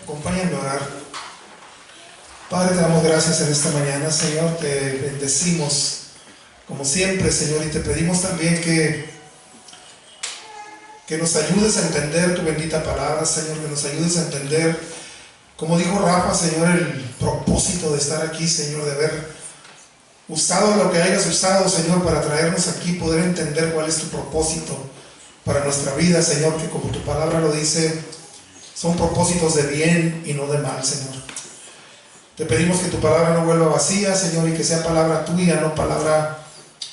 Acompáñame a orar. Padre, te damos gracias en esta mañana, Señor. Te bendecimos como siempre, Señor, y te pedimos también que nos ayudes a entender tu bendita palabra, Señor, que nos ayudes a entender, como dijo Rafa, Señor, el propósito de estar aquí, Señor, de haber usado lo que hayas usado, Señor, para traernos aquí, poder entender cuál es tu propósito para nuestra vida, Señor, que como tu palabra lo dice, son propósitos de bien y no de mal, Señor. Te pedimos que tu palabra no vuelva vacía, Señor, y que sea palabra tuya, no palabra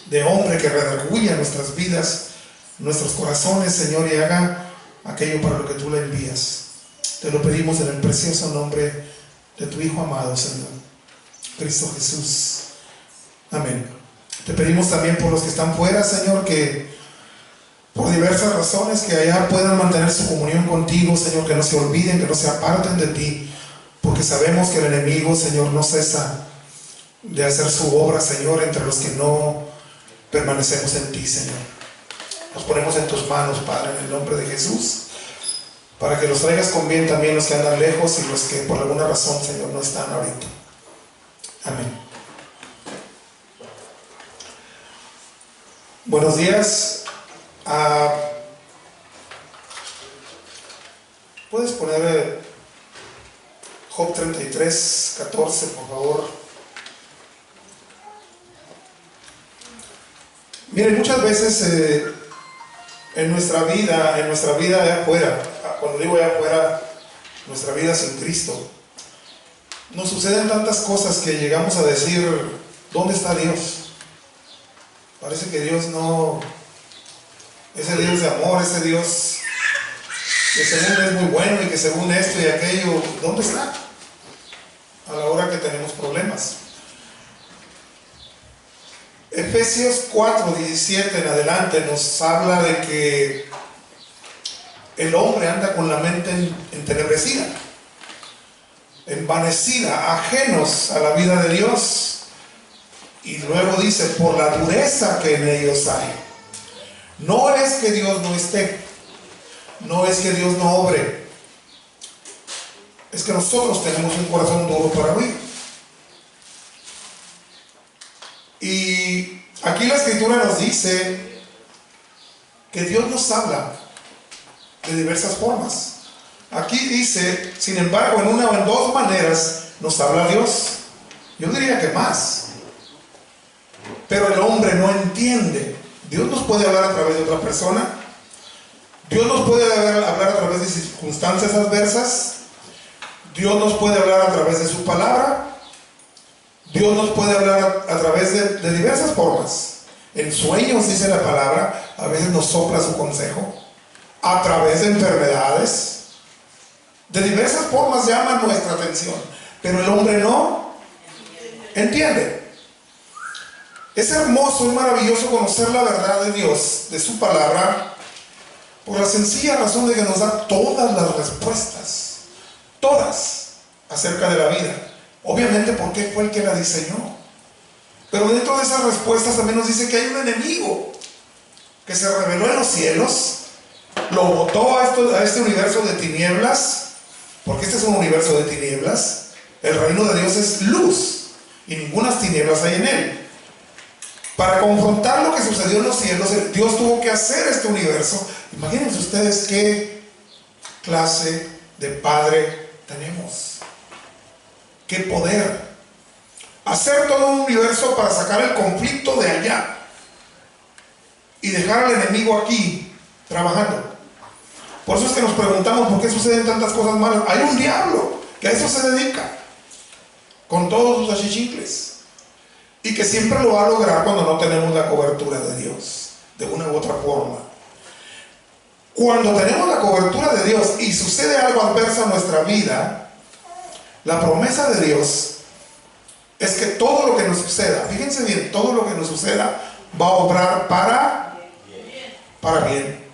de hombre, que redarguya nuestras vidas, nuestros corazones, Señor, y haga aquello para lo que tú le envías. Te lo pedimos en el precioso nombre de tu Hijo amado, Señor, Cristo Jesús. Amén. Te pedimos también por los que están fuera, Señor, que por diversas razones que allá puedan mantener su comunión contigo, Señor, que no se olviden, que no se aparten de ti, porque sabemos que el enemigo, Señor, no cesa de hacer su obra, Señor, entre los que no permanecemos en ti, Señor. Nos ponemos en tus manos, Padre, en el nombre de Jesús, para que los traigas con bien también los que andan lejos y los que por alguna razón, Señor, no están ahorita. Amén. Buenos días. ¿Puedes poner Job 33, 14, por favor? Miren, muchas veces en nuestra vida allá afuera, cuando digo allá afuera, nuestra vida sin Cristo, nos suceden tantas cosas que llegamos a decir, ¿dónde está Dios? Parece que Dios no, ese Dios de amor, ese Dios que según es muy bueno y que según esto y aquello, ¿dónde está? A la hora que tenemos problemas. Efesios 4, 17 en adelante nos habla de que el hombre anda con la mente entenebrecida, envanecida, ajenos a la vida de Dios. Y luego dice, por la dureza que en ellos hay. No es que Dios no esté, no es que Dios no obre, es que nosotros tenemos un corazón duro para oír. Y aquí la Escritura nos dice que Dios nos habla de diversas formas. Aquí dice, sin embargo, en una o en dos maneras nos habla Dios. Yo diría que más. Pero el hombre no entiende. Dios nos puede hablar a través de otra persona. Dios nos puede hablar a través de circunstancias adversas. Dios nos puede hablar a través de su palabra. Dios nos puede hablar a través de diversas formas. En sueños, dice la palabra, a veces nos sopla su consejo. A través de enfermedades. De diversas formas llama nuestra atención. Pero el hombre no entiende. Es hermoso y maravilloso conocer la verdad de Dios, de su palabra, por la sencilla razón de que nos da todas las respuestas, todas, acerca de la vida. Obviamente porque fue el que la diseñó. Pero dentro de esas respuestas también nos dice que hay un enemigo que se reveló en los cielos, lo botó a este universo de tinieblas, porque este es un universo de tinieblas. El reino de Dios es luz y ninguna tinieblas hay en él. Para confrontar lo que sucedió en los cielos, Dios tuvo que hacer este universo. Imagínense ustedes qué clase de Padre tenemos. Qué poder. Hacer todo un universo para sacar el conflicto de allá y dejar al enemigo aquí trabajando. Por eso es que nos preguntamos por qué suceden tantas cosas malas. Hay un diablo que a eso se dedica, con todos sus achichincles. Y que siempre lo va a lograr cuando no tenemos la cobertura de Dios, de una u otra forma. Cuando tenemos la cobertura de Dios y sucede algo adverso en nuestra vida, la promesa de Dios es que todo lo que nos suceda, fíjense bien, todo lo que nos suceda va a obrar para bien.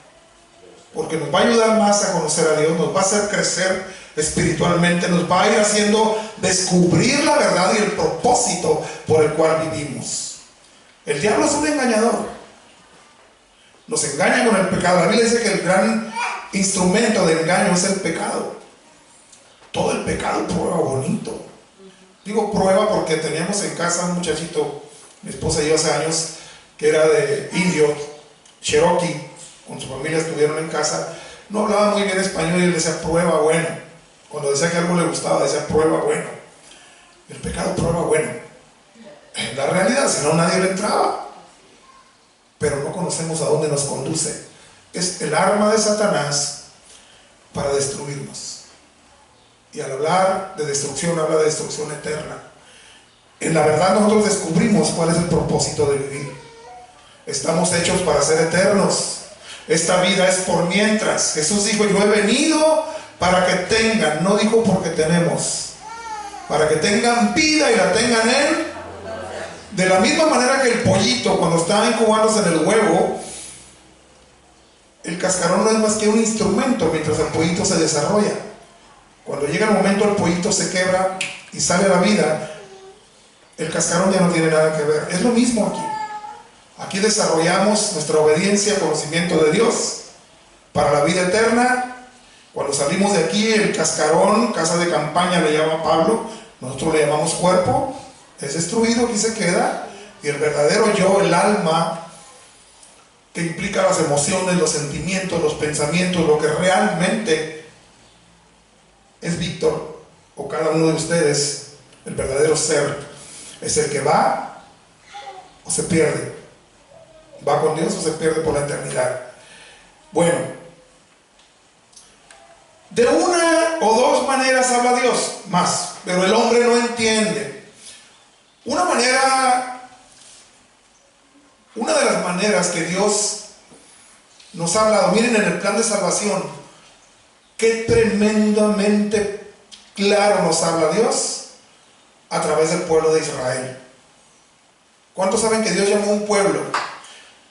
Porque nos va a ayudar más a conocer a Dios, nos va a hacer crecer espiritualmente, nos va a ir haciendo descubrir la verdad y el propósito por el cual vivimos. El diablo es un engañador, nos engaña con el pecado. La Biblia dice que el gran instrumento de engaño es el pecado. Todo el el pecado prueba bonito. Digo prueba porque teníamos en casa un muchachito, mi esposa y yo hace años, que era de indio, Cherokee, con su familia estuvieron en casa, no hablaba muy bien español y él decía prueba bueno. Cuando decía que algo le gustaba, decía prueba bueno. El pecado prueba bueno. Es la realidad, si no nadie le entraba. Pero no conocemos a dónde nos conduce. Es el arma de Satanás para destruirnos. Y al hablar de destrucción, habla de destrucción eterna. En la verdad nosotros descubrimos cuál es el propósito de vivir. Estamos hechos para ser eternos. Esta vida es por mientras. Jesús dijo, yo he venido para que tengan, no dijo porque tenemos, para que tengan vida y la tengan en. De la misma manera que el pollito, cuando está incubándose en el huevo, el cascarón no es más que un instrumento mientras el pollito se desarrolla. Cuando llega el momento, el pollito se quebra y sale a la vida, el cascarón ya no tiene nada que ver. Es lo mismo aquí. Aquí desarrollamos nuestra obediencia, conocimiento de Dios para la vida eterna. Cuando salimos de aquí, el cascarón, casa de campaña le llama Pablo, nosotros le llamamos cuerpo, es destruido, aquí se queda. Y el verdadero yo, el alma, que implica las emociones, los sentimientos, los pensamientos, lo que realmente es Víctor o cada uno de ustedes, el verdadero ser, es el que va o se pierde. ¿Va con Dios o se pierde por la eternidad? Bueno, de una o dos maneras habla Dios, más, pero el hombre no entiende. Una de las maneras que Dios nos ha hablado, miren en el plan de salvación, qué tremendamente claro nos habla Dios a través del pueblo de Israel. ¿Cuántos saben que Dios llamó a un pueblo?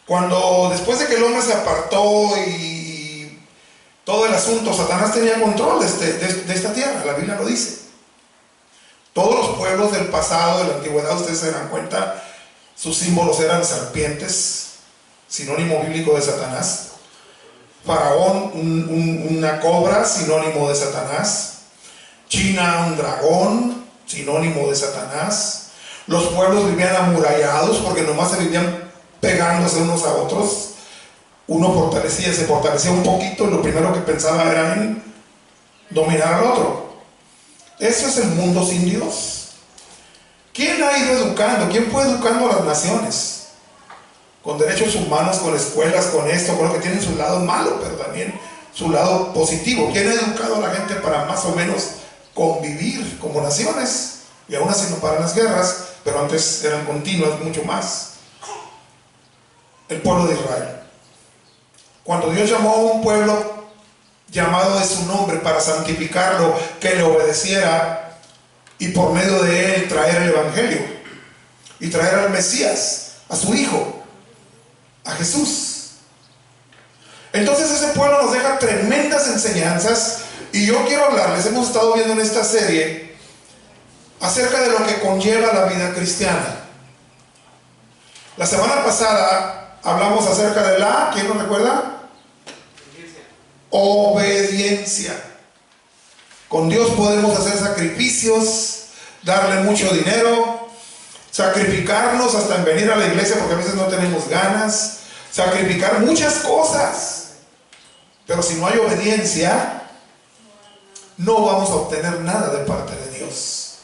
Cuando después de que el hombre se apartó y todo el asunto, Satanás tenía control de esta tierra, la Biblia lo dice. Todos los pueblos del pasado, de la antigüedad, ustedes se dan cuenta, sus símbolos eran serpientes, sinónimo bíblico de Satanás. Faraón, una cobra, sinónimo de Satanás. China, un dragón, sinónimo de Satanás. Los pueblos vivían amurallados porque nomás se vivían pegándose unos a otros. Uno se fortalecía un poquito y lo primero que pensaba era en dominar al otro. Eso es el mundo sin Dios. ¿Quién ha ido educando? ¿Quién fue educando a las naciones? Con derechos humanos, con escuelas, con esto, con lo que tienen su lado malo, pero también su lado positivo. ¿Quién ha educado a la gente para más o menos convivir como naciones? Y aún así no paran las guerras, pero antes eran continuas mucho más. El pueblo de Israel. Cuando Dios llamó a un pueblo llamado de su nombre para santificarlo, que le obedeciera y por medio de él traer el evangelio y traer al Mesías, a su hijo, a Jesús. Entonces ese pueblo nos deja tremendas enseñanzas y yo quiero hablarles, hemos estado viendo en esta serie acerca de lo que conlleva la vida cristiana. La semana pasada hablamos acerca de ¿quién nos recuerda? Obediencia. Con Dios podemos hacer sacrificios, darle mucho dinero, sacrificarnos hasta en venir a la iglesia porque a veces no tenemos ganas, sacrificar muchas cosas, pero si no hay obediencia no vamos a obtener nada de parte de Dios.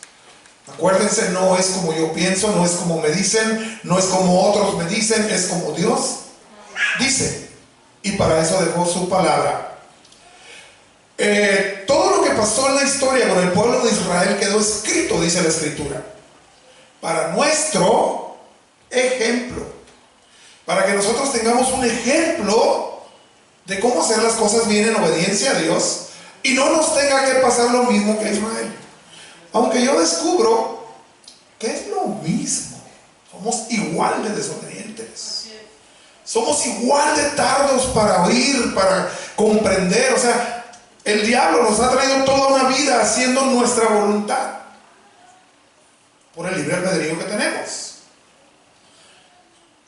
Acuérdense, no es como yo pienso, no es como me dicen, no es como otros me dicen, es como Dios dice, y para eso dejó su palabra. Todo lo que pasó en la historia con el pueblo de Israel quedó escrito, dice la Escritura, para nuestro ejemplo, para que nosotros tengamos un ejemplo de cómo hacer las cosas bien en obediencia a Dios y no nos tenga que pasar lo mismo que Israel. Aunque yo descubro que es lo mismo, somos igual de desobedientes, somos igual de tardos para oír, para comprender. O sea, el diablo nos ha traído toda una vida haciendo nuestra voluntad por el libre albedrío que tenemos.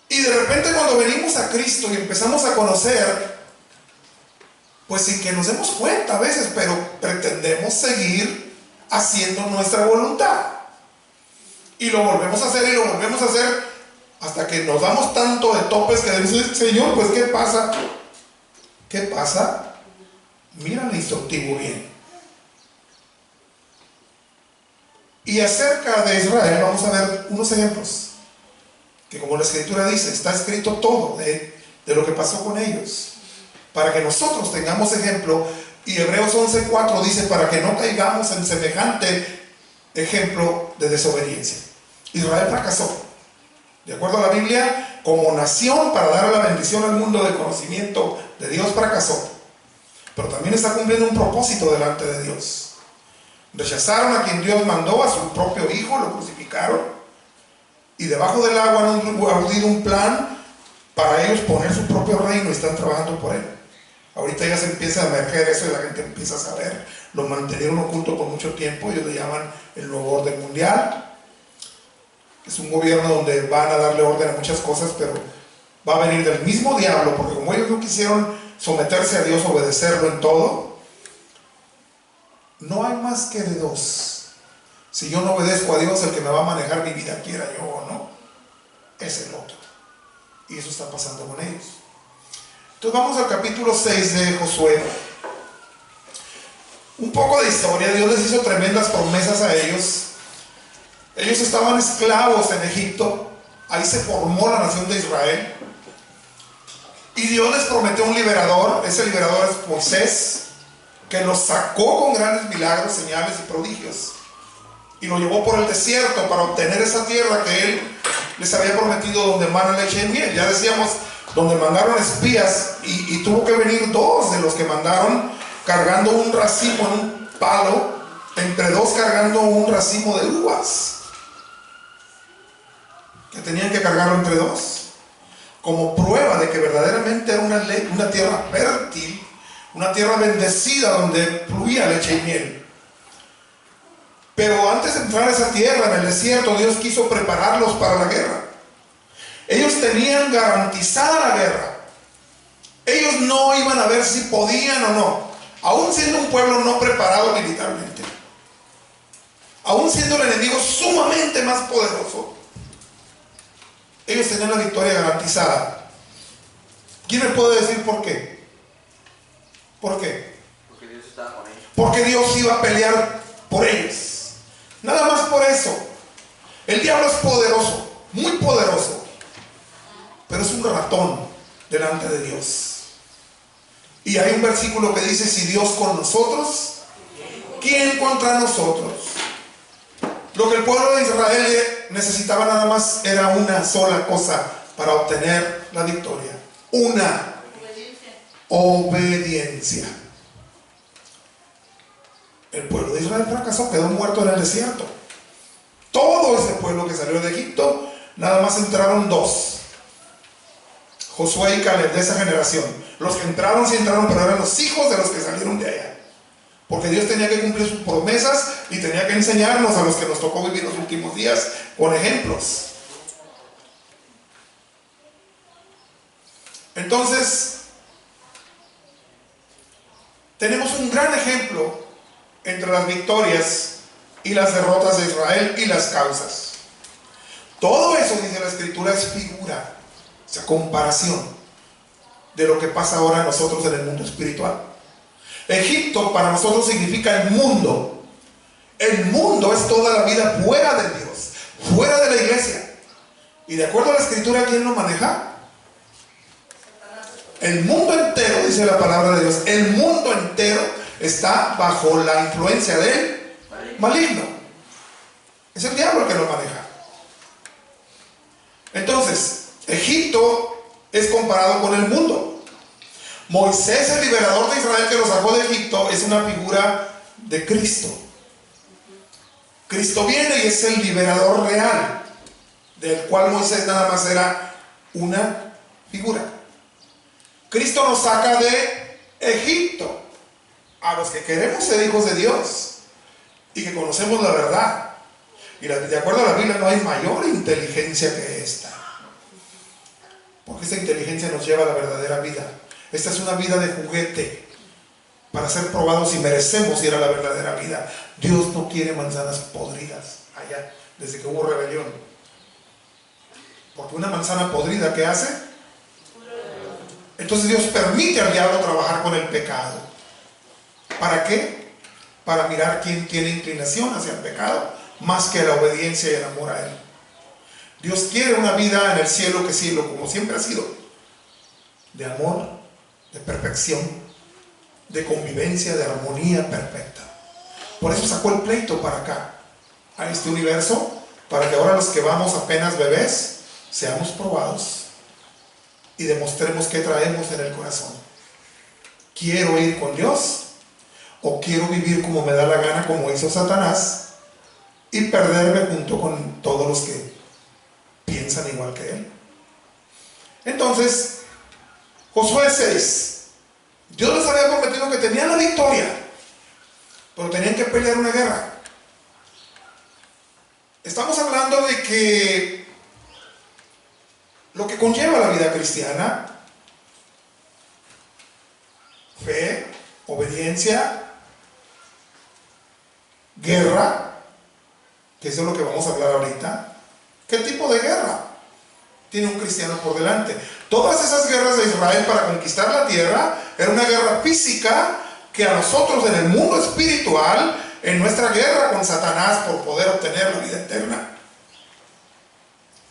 Y de repente cuando venimos a Cristo y empezamos a conocer, pues sin que nos demos cuenta a veces, pero pretendemos seguir haciendo nuestra voluntad. Y lo volvemos a hacer y lo volvemos a hacer hasta que nos damos tanto de topes que decimos, Señor, pues ¿qué pasa? ¿Qué pasa? Mira el instructivo bien. Y acerca de Israel vamos a ver unos ejemplos. Que como la Escritura dice, está escrito todo de lo que pasó con ellos. Para que nosotros tengamos ejemplo. Y Hebreos 11:4 dice, para que no caigamos en semejante ejemplo de desobediencia. Israel fracasó. De acuerdo a la Biblia, como nación para dar la bendición al mundo del conocimiento de Dios fracasó. Pero también está cumpliendo un propósito delante de Dios. Rechazaron a quien Dios mandó, a su propio hijo, lo crucificaron. Y debajo del agua han urdido un plan para ellos poner su propio reino y están trabajando por él. Ahorita ya se empieza a emerger eso y la gente empieza a saber. Lo mantenieron oculto por mucho tiempo. Ellos le llaman el nuevo orden mundial. Es un gobierno donde van a darle orden a muchas cosas, pero va a venir del mismo diablo, porque como ellos no quisieron someterse a Dios, obedecerlo en todo, no hay más que de dos. Si yo no obedezco a Dios, el que me va a manejar mi vida, quiera yo o no, es el otro. Y eso está pasando con ellos. Entonces vamos al capítulo 6 de Josué. Un poco de historia. Dios les hizo tremendas promesas a ellos. Ellos estaban esclavos en Egipto. Ahí se formó la nación de Israel. Y Dios les prometió un liberador. Ese liberador es Moisés, que los sacó con grandes milagros, señales y prodigios. Y lo llevó por el desierto para obtener esa tierra que Él les había prometido, donde mana leche y miel. Ya decíamos, donde mandaron espías y tuvo que venir dos de los que mandaron cargando un racimo en un palo, entre dos cargando un racimo de uvas, que tenían que cargarlo entre dos, como prueba de que verdaderamente era una tierra fértil, una tierra bendecida donde fluía leche y miel. Pero antes de entrar a esa tierra, en el desierto, Dios quiso prepararlos para la guerra. Ellos tenían garantizada la guerra. Ellos no iban a ver si podían o no, aún siendo un pueblo no preparado militarmente, aún siendo el enemigo sumamente más poderoso. Ellos tenían la victoria garantizada. ¿Quién me puede decir por qué? ¿Por qué? Porque Dios estaba con ellos. Porque Dios iba a pelear por ellos. Nada más por eso. El diablo es poderoso, muy poderoso, pero es un ratón delante de Dios. Y hay un versículo que dice, si Dios con nosotros, ¿quién contra nosotros? Lo que el pueblo de Israel necesitaba nada más era una sola cosa para obtener la victoria. Una obediencia. El pueblo de Israel fracasó, quedó muerto en el desierto. Todo ese pueblo que salió de Egipto, nada más entraron dos: Josué y Caleb, de esa generación. Los que entraron sí entraron, pero eran los hijos de los que salieron de allá. Porque Dios tenía que cumplir sus promesas y tenía que enseñarnos a los que nos tocó vivir los últimos días con ejemplos. Entonces, tenemos un gran ejemplo entre las victorias y las derrotas de Israel y las causas. Todo eso, dice la Escritura, es figura, o sea, comparación de lo que pasa ahora a nosotros en el mundo espiritual. Egipto para nosotros significa el mundo. El mundo es toda la vida fuera de Dios, fuera de la iglesia. Y de acuerdo a la Escritura, ¿quién lo maneja? El mundo entero, dice la palabra de Dios, el mundo entero está bajo la influencia del maligno. Es el diablo el que lo maneja. Entonces, Egipto es comparado con el mundo. Moisés, el liberador de Israel que lo sacó de Egipto, es una figura de Cristo. Cristo viene y es el liberador real, del cual Moisés nada más era una figura. Cristo nos saca de Egipto a los que queremos ser hijos de Dios y que conocemos la verdad. Y de acuerdo a la Biblia no hay mayor inteligencia que esta, porque esta inteligencia nos lleva a la verdadera vida. Esta es una vida de juguete. para ser probados si merecemos ir a la verdadera vida. Dios no quiere manzanas podridas allá, desde que hubo rebelión. Porque una manzana podrida, ¿qué hace? Entonces Dios permite al diablo trabajar con el pecado. ¿Para qué? Para mirar quién tiene inclinación hacia el pecado, más que la obediencia y el amor a Él. Dios quiere una vida en el cielo que cielo, como siempre ha sido, de amor, de perfección, de convivencia, de armonía perfecta. Por eso sacó el pleito para acá, a este universo, para que ahora los que vamos apenas bebés, seamos probados y demostremos qué traemos en el corazón. ¿Quiero ir con Dios o quiero vivir como me da la gana, como hizo Satanás, y perderme junto con todos los que piensan igual que él? Entonces, Josué 6, Dios les había prometido que tenían la victoria, pero tenían que pelear una guerra. Estamos hablando de que lo que conlleva la vida cristiana: fe, obediencia, guerra, que eso es lo que vamos a hablar ahorita. ¿Qué tipo de guerra tiene un cristiano por delante? Todas esas guerras de Israel para conquistar la tierra era una guerra física que a nosotros en el mundo espiritual, en nuestra guerra con Satanás por poder obtener la vida eterna,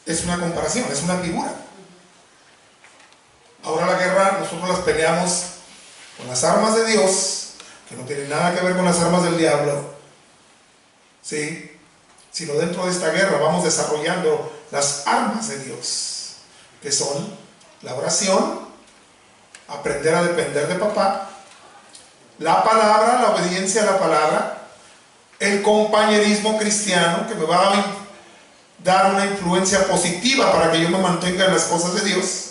es una comparación, es una figura. Ahora la guerra nosotros las peleamos con las armas de Dios, que no tienen nada que ver con las armas del diablo, ¿sí? Sino dentro de esta guerra vamos desarrollando las armas de Dios, que son la oración, aprender a depender de papá, la palabra, la obediencia a la palabra, el compañerismo cristiano, que me va a dar una influencia positiva para que yo me mantenga en las cosas de Dios,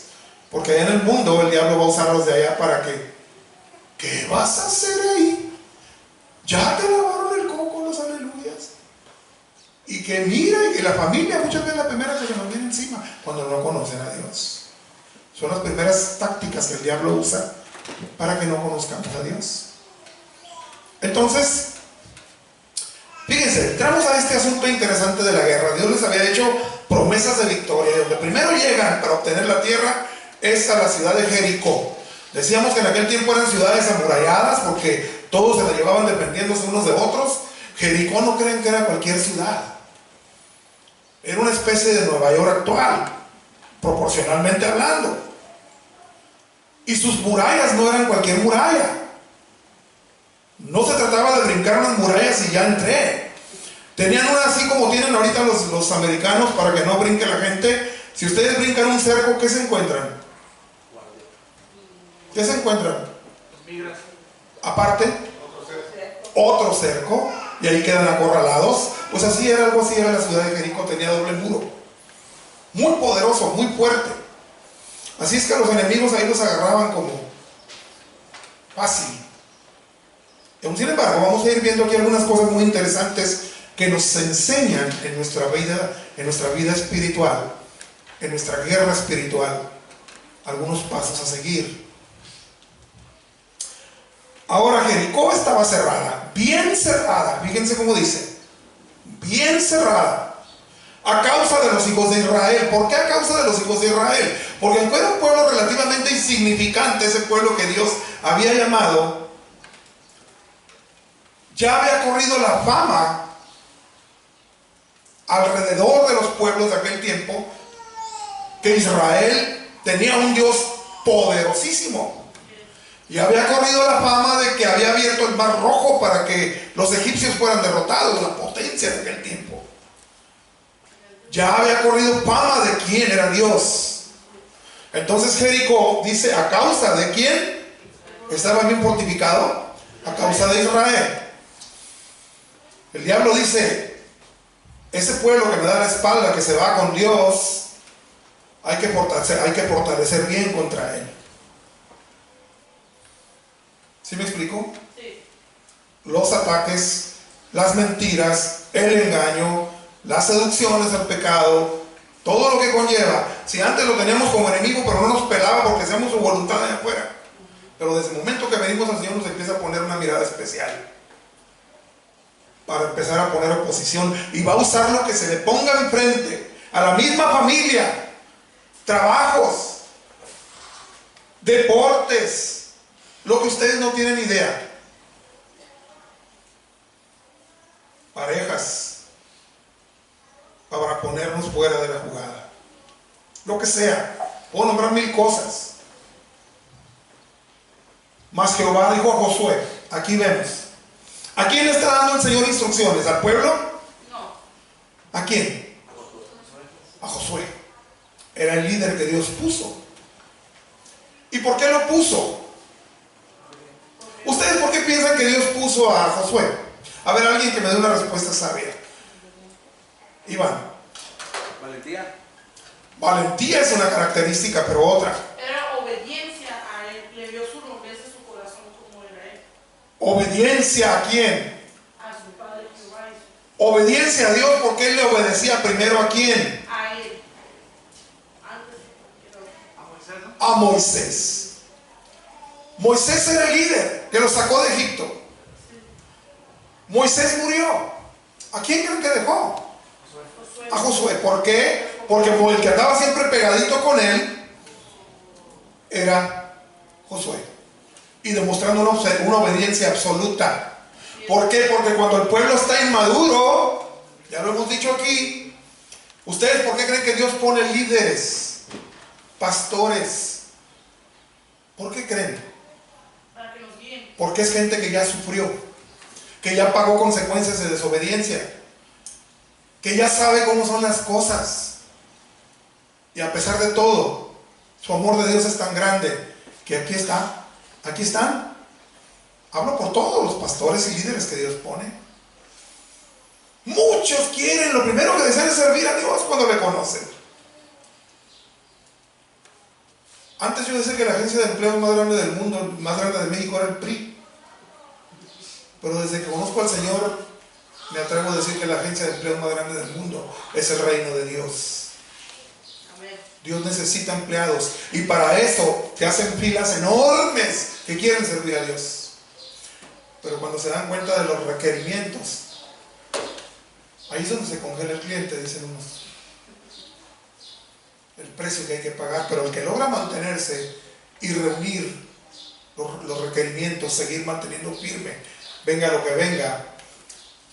porque allá en el mundo el diablo va a usar a los de allá para que, ¿qué vas a hacer ahí? ¿Ya te lavaron el coco los aleluyas? Y que mira, y que la familia muchas veces es la primera que se nos viene encima cuando no conocen a Dios. Son las primeras tácticas que el diablo usa para que no conozcamos a Dios. Entonces, fíjense, entramos a este asunto interesante de la guerra. Dios les había hecho promesas de victoria. Y donde primero llegan para obtener la tierra es a la ciudad de Jericó. Decíamos que en aquel tiempo eran ciudades amuralladas porque todos se la llevaban dependiéndose unos de otros. Jericó no creen que era cualquier ciudad. Era una especie de Nueva York actual, proporcionalmente hablando. Y sus murallas no eran cualquier muralla. No se trataba de brincar unas murallas y ya entré. Tenían una así como tienen ahorita los americanos para que no brinque la gente. Si ustedes brincan un cerco, ¿qué se encuentran? ¿Qué se encuentran? Aparte, otro cerco, y ahí quedan acorralados. Pues así era, algo así era la ciudad de Jericó, tenía doble muro. Muy poderoso, muy fuerte. Así es que a los enemigos ahí los agarraban como fácil. Sin embargo, vamos a ir viendo aquí algunas cosas muy interesantes que nos enseñan en nuestra vida espiritual, en nuestra guerra espiritual, algunos pasos a seguir. Ahora Jericó estaba cerrada, bien cerrada, fíjense cómo dice, bien cerrada, a causa de los hijos de Israel. ¿Por qué a causa de los hijos de Israel? Porque era un pueblo relativamente insignificante, ese pueblo que Dios había llamado. Ya había corrido la fama alrededor de los pueblos de aquel tiempo que Israel tenía un Dios poderosísimo. Y había corrido la fama de que había abierto el mar rojo para que los egipcios fueran derrotados, la potencia de aquel tiempo. Ya había corrido fama de quién era Dios. Entonces Jericó dice, ¿a causa de quién? ¿Estaba bien fortificado? A causa de Israel. El diablo dice, ese pueblo que me da la espalda, que se va con Dios, hay que fortalecer bien contra él. ¿Sí me explico? Sí. Los ataques, las mentiras, el engaño, las seducciones al pecado, todo lo que conlleva. Si antes lo teníamos como enemigo, pero no nos pelaba porque hacíamos su voluntad de afuera. Pero desde el momento que venimos al Señor nos empieza a poner una mirada especial para empezar a poner oposición, y va a usar lo que se le ponga enfrente, a la misma familia, trabajos, deportes, lo que ustedes no tienen idea, parejas, para ponernos fuera de la jugada, lo que sea. Puedo nombrar 1000 cosas. Mas Jehová dijo a Josué, aquí vemos, ¿a quién le está dando el Señor instrucciones? ¿Al pueblo? No. ¿A quién? A Josué. Era el líder que Dios puso. ¿Y por qué lo puso? ¿Ustedes por qué piensan que Dios puso a Josué? A ver, alguien que me dé una respuesta sabia. Iván. Valentía. Valentía es una característica, pero otra. Era obediencia a él. Le dio su nobleza, su corazón como era él. ¿Obediencia a quién? A su padre Jehová. Obediencia a Dios, porque él le obedecía primero a quién. A él. Antes A Moisés, ¿no? A Moisés. Moisés era el líder que lo sacó de Egipto. Moisés murió. ¿A quién creen que dejó? Josué. A Josué. ¿Por qué? Porque el que andaba siempre pegadito con él era Josué. Y demostrando una obediencia absoluta. ¿Por qué? Porque cuando el pueblo está inmaduro, ya lo hemos dicho aquí, ¿ustedes por qué creen que Dios pone líderes, pastores? ¿Por qué creen? Para que nos guíen. Porque es gente que ya sufrió, que ya pagó consecuencias de desobediencia, que ya sabe cómo son las cosas. Y a pesar de todo, su amor de Dios es tan grande que aquí están. Hablo por todos los pastores y líderes que Dios pone. Muchos quieren, lo primero que desean es servir a Dios cuando le conocen. Antes yo decía que la agencia de empleo más grande del mundo, más grande de México, era el PRI. Pero desde que conozco al Señor, me atrevo a decir que la agencia de empleo más grande del mundo es el reino de Dios. Amén. Dios necesita empleados, y para eso te hacen filas enormes que quieren servir a Dios. Pero cuando se dan cuenta de los requerimientos, ahí es donde se congela el cliente, dicen unos. El precio que hay que pagar, pero el que logra mantenerse y reunir los requerimientos, seguir manteniendo firme, venga lo que venga,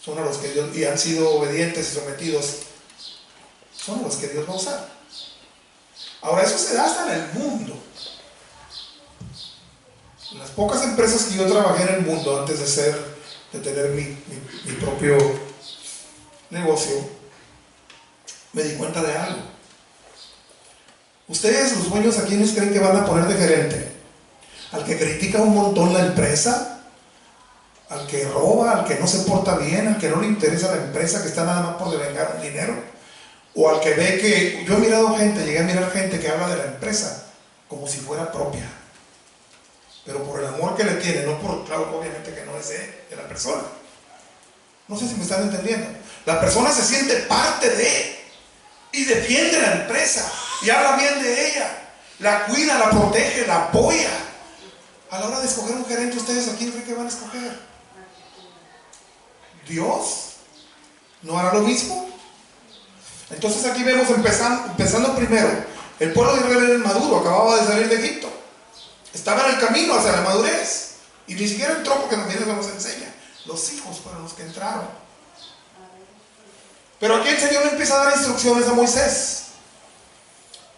son a los que Dios, y han sido obedientes y sometidos, son a los que Dios va a usar. Ahora, eso se da hasta en el mundo. En las pocas empresas que yo trabajé en el mundo antes de tener mi propio negocio, me di cuenta de algo. Ustedes, los dueños, ¿a quiénes creen que van a poner de gerente? ¿Al que critica un montón la empresa? ¿Al que roba? ¿Al que no se porta bien? ¿Al que no le interesa la empresa, que está nada más por devengar un dinero? ¿O al que ve que... Yo he mirado gente, llegué a mirar gente que habla de la empresa como si fuera propia, pero por el amor que le tiene, no por, claro, obviamente que no es de la persona. No sé si me están entendiendo. La persona se siente parte de, y defiende la empresa, y habla bien de ella, la cuida, la protege, la apoya. A la hora de escoger un gerente, ¿ustedes a quién creen que van a escoger? ¿Dios no hará lo mismo? Entonces aquí vemos, empezando primero, el pueblo de Israel era inmaduro, acababa de salir de Egipto, estaba en el camino hacia la madurez, y ni siquiera entró, porque también eso nos enseña. Los hijos fueron los que entraron. Pero aquí el Señor le empieza a dar instrucciones a Moisés.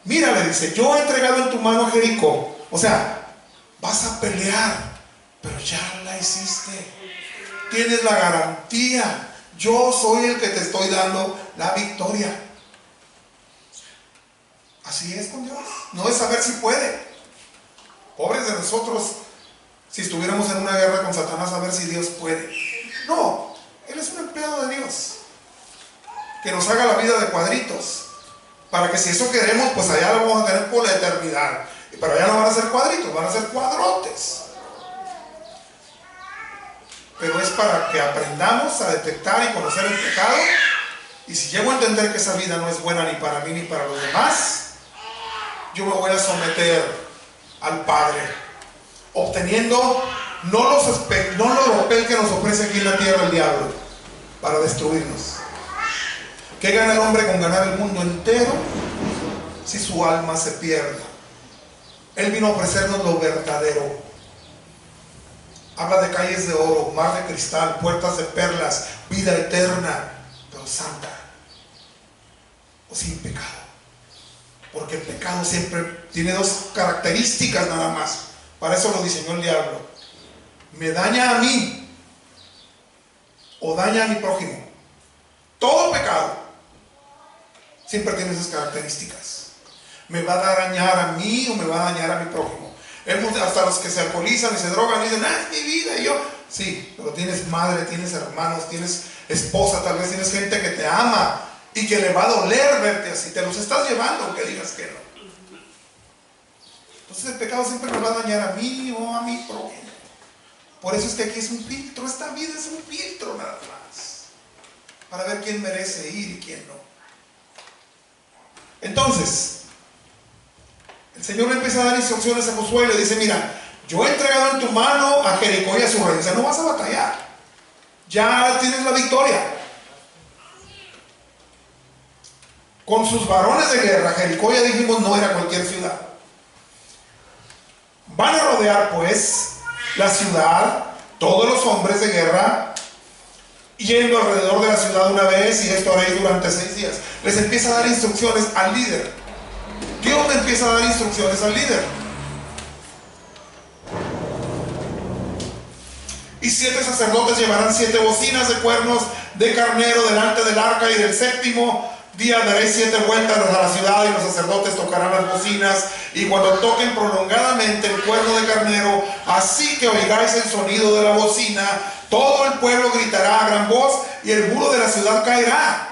Mira, le dice, yo he entregado en tu mano a Jericó. O sea, vas a pelear, pero ya la hiciste. Tienes la garantía. Yo soy el que te estoy dando la victoria. Así es con Dios. No es saber si puede. Pobres de nosotros, si estuviéramos en una guerra con Satanás, a ver si Dios puede. No, Él es un empleado de Dios, que nos haga la vida de cuadritos, para que si eso queremos, pues allá lo vamos a tener por la eternidad. Y para allá no van a ser cuadritos, van a ser cuadrotes. Pero es para que aprendamos a detectar y conocer el pecado. Y si llego a entender que esa vida no es buena ni para mí ni para los demás, yo me voy a someter al Padre. obteniendo no lo europeo que nos ofrece aquí en la tierra el diablo para destruirnos. ¿Qué gana el hombre con ganar el mundo entero si su alma se pierde? Él vino a ofrecernos lo verdadero. Habla de calles de oro, mar de cristal, puertas de perlas, vida eterna, pero santa o sin pecado. Porque el pecado siempre tiene dos características nada más. Para eso lo diseñó el diablo. Me daña a mí o daña a mi prójimo. Todo pecado siempre tiene esas características. Me va a dañar a mí o me va a dañar a mi prójimo. Hasta los que se alcoholizan y se drogan dicen, es mi vida, y yo. Sí, pero tienes madre, tienes hermanos, tienes esposa, tal vez tienes gente que te ama y que le va a doler verte así. Te los estás llevando aunque digas que no. Entonces el pecado siempre me va a dañar a mí o a mi prójimo. Por eso es que aquí es un filtro. Esta vida es un filtro nada más, para ver quién merece ir y quién no. Entonces el Señor le empieza a dar instrucciones a Josué y le dice, mira, yo he entregado en tu mano a Jericó y a su rey. O sea, no vas a batallar, ya tienes la victoria. Con sus varones de guerra, Jericó, ya dijimos, no era cualquier ciudad. Van a rodear pues la ciudad, todos los hombres de guerra, yendo alrededor de la ciudad una vez, y esto haréis durante 6 días. Les empieza a dar instrucciones al líder. Dios le empieza a dar instrucciones al líder. Y 7 sacerdotes llevarán 7 bocinas de cuernos de carnero delante del arca, y del 7º día daréis 7 vueltas a la ciudad, y los sacerdotes tocarán las bocinas, y cuando toquen prolongadamente el cuerno de carnero, así que oigáis el sonido de la bocina, todo el pueblo gritará a gran voz, y el muro de la ciudad caerá.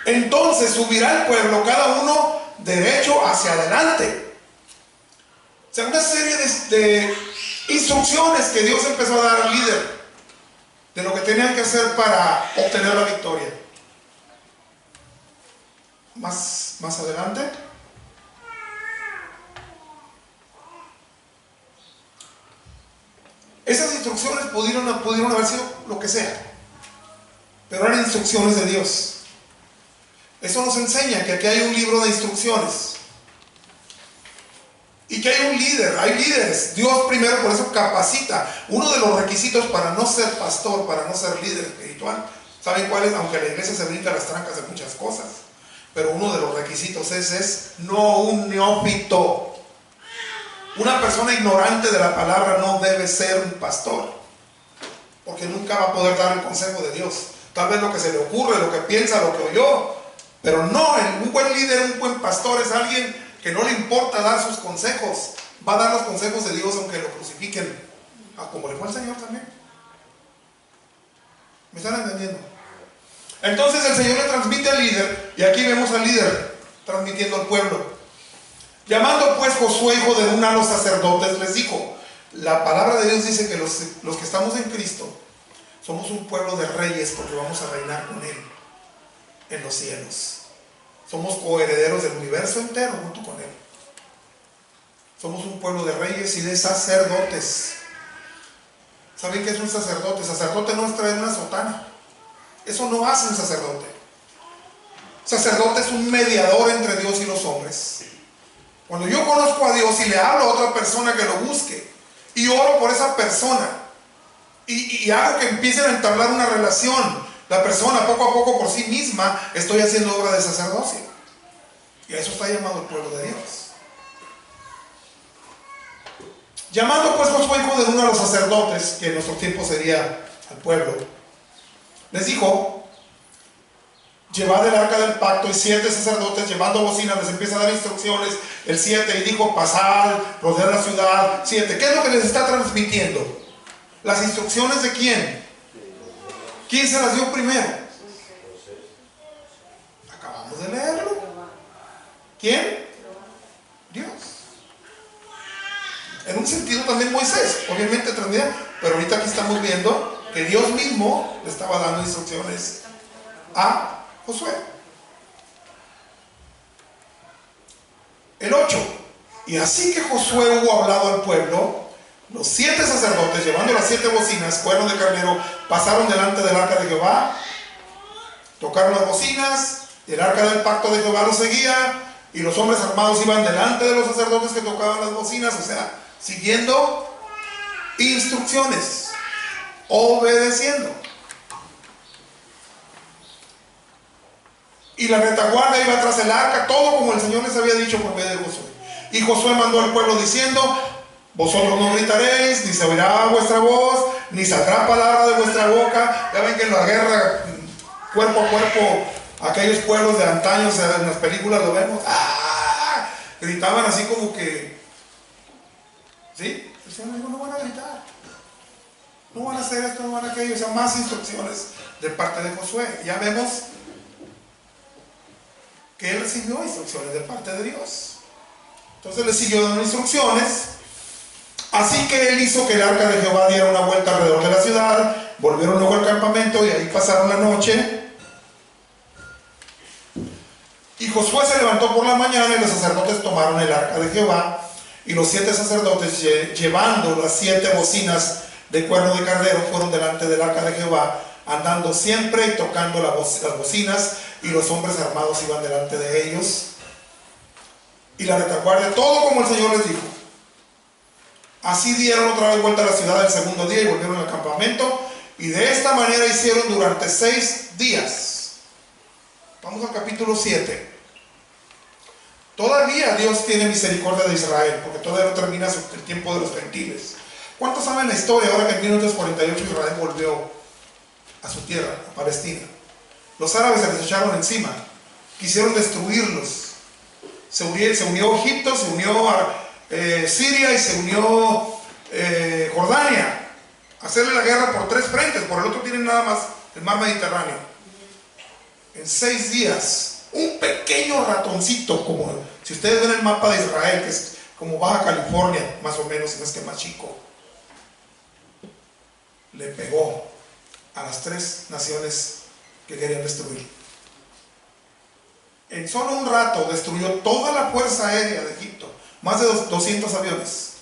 Entonces subirá el pueblo, cada uno derecho hacia adelante. O sea, una serie de instrucciones que Dios empezó a dar al líder de lo que tenían que hacer para obtener la victoria. Más adelante. Esas instrucciones pudieron haber sido lo que sea, pero eran instrucciones de Dios. Eso nos enseña que aquí hay un libro de instrucciones y que hay un líder, hay líderes. Dios primero por eso capacita. Uno de los requisitos para no ser pastor, para no ser líder espiritual, ¿saben cuál es? Aunque la iglesia se brinca las trancas de muchas cosas, pero uno de los requisitos es no un neófito. Una persona ignorante de la palabra no debe ser un pastor, porque nunca va a poder dar el consejo de Dios. Tal vez lo que se le ocurre, lo que piensa, lo que oyó, pero no, un buen líder, un buen pastor es alguien que no le importa dar sus consejos. Va a dar los consejos de Dios aunque lo crucifiquen, como le fue al Señor también. ¿Me están entendiendo? Entonces el Señor le transmite al líder, y aquí vemos al líder transmitiendo al pueblo. Llamando pues Josué, hijo de Nun, a los sacerdotes, les dijo, la palabra de Dios dice que los que estamos en Cristo somos un pueblo de reyes, porque vamos a reinar con Él en los cielos. Somos coherederos del universo entero junto con Él. Somos un pueblo de reyes y de sacerdotes. ¿Saben qué es un sacerdote? Sacerdote no es traer una sotana. Eso no hace un sacerdote. Sacerdote es un mediador entre Dios y los hombres. Cuando yo conozco a Dios y le hablo a otra persona que lo busque, y oro por esa persona, y hago que empiecen a entablar una relación, la persona poco a poco por sí misma, estoy haciendo obra de sacerdocio. Y a eso está llamado el pueblo de Dios. Llamando pues Josué, hijo de Nun, a los sacerdotes, que en nuestro tiempo sería al pueblo, les dijo, llevad el arca del pacto, y 7 sacerdotes llevando bocinas les empieza a dar instrucciones. El 7, y dijo, pasad, rodead la ciudad. 7, ¿qué es lo que les está transmitiendo? ¿Las instrucciones de quién? ¿Quién se las dio primero? Acabamos de leerlo. ¿Quién? Dios. En un sentido también Moisés, obviamente transmitía, pero ahorita aquí estamos viendo que Dios mismo le estaba dando instrucciones a Josué. El 8. Y así que Josué hubo hablado al pueblo, los 7 sacerdotes, llevando las 7 bocinas, cuernos de carnero, pasaron delante del arca de Jehová, tocaron las bocinas, y el arca del pacto de Jehová los seguía, y los hombres armados iban delante de los sacerdotes que tocaban las bocinas, o sea, siguiendo instrucciones, obedeciendo. Y la retaguardia iba tras el arca, todo como el Señor les había dicho por medio de Josué. Y Josué mandó al pueblo diciendo: vosotros no gritaréis, ni se oirá vuestra voz, ni saldrá palabra de vuestra boca. Ya ven que en la guerra, cuerpo a cuerpo, aquellos pueblos de antaño, en las películas lo vemos, ¡ah! Gritaban así como que, ¿sí? El Señor dijo: no van a gritar, no van a hacer esto, no van a aquello. O sea, más instrucciones de parte de Josué. Ya vemos que él recibió instrucciones de parte de Dios. Entonces le siguió dando instrucciones. Así que él hizo que el arca de Jehová diera una vuelta alrededor de la ciudad. Volvieron luego al campamento y ahí pasaron la noche. Y Josué se levantó por la mañana y los sacerdotes tomaron el arca de Jehová. Y los 7 sacerdotes, llevando las 7 bocinas de cuerno de carnero, fueron delante del arca de Jehová, andando siempre y tocando las bocinas. Y los hombres armados iban delante de ellos. Y la retaguardia, todo como el Señor les dijo. Así dieron otra vez vuelta a la ciudad el segundo día y volvieron al campamento. Y de esta manera hicieron durante 6 días. Vamos al capítulo 7. Todavía Dios tiene misericordia de Israel, porque todavía no termina el tiempo de los gentiles. ¿Cuántos saben la historia ahora que en 1948 Israel volvió a su tierra, a Palestina? Los árabes se les echaron encima, quisieron destruirlos. Se unió Egipto, se unió Siria y se unió Jordania a hacerle la guerra por 3 frentes. Por el otro tienen nada más el mar Mediterráneo. En 6 días, un pequeño ratoncito, como si ustedes ven el mapa de Israel, que es como Baja California, más o menos, si no es que más chico, le pegó a las 3 naciones que querían destruir. En solo un rato destruyó toda la fuerza aérea de Egipto, más de 200 aviones.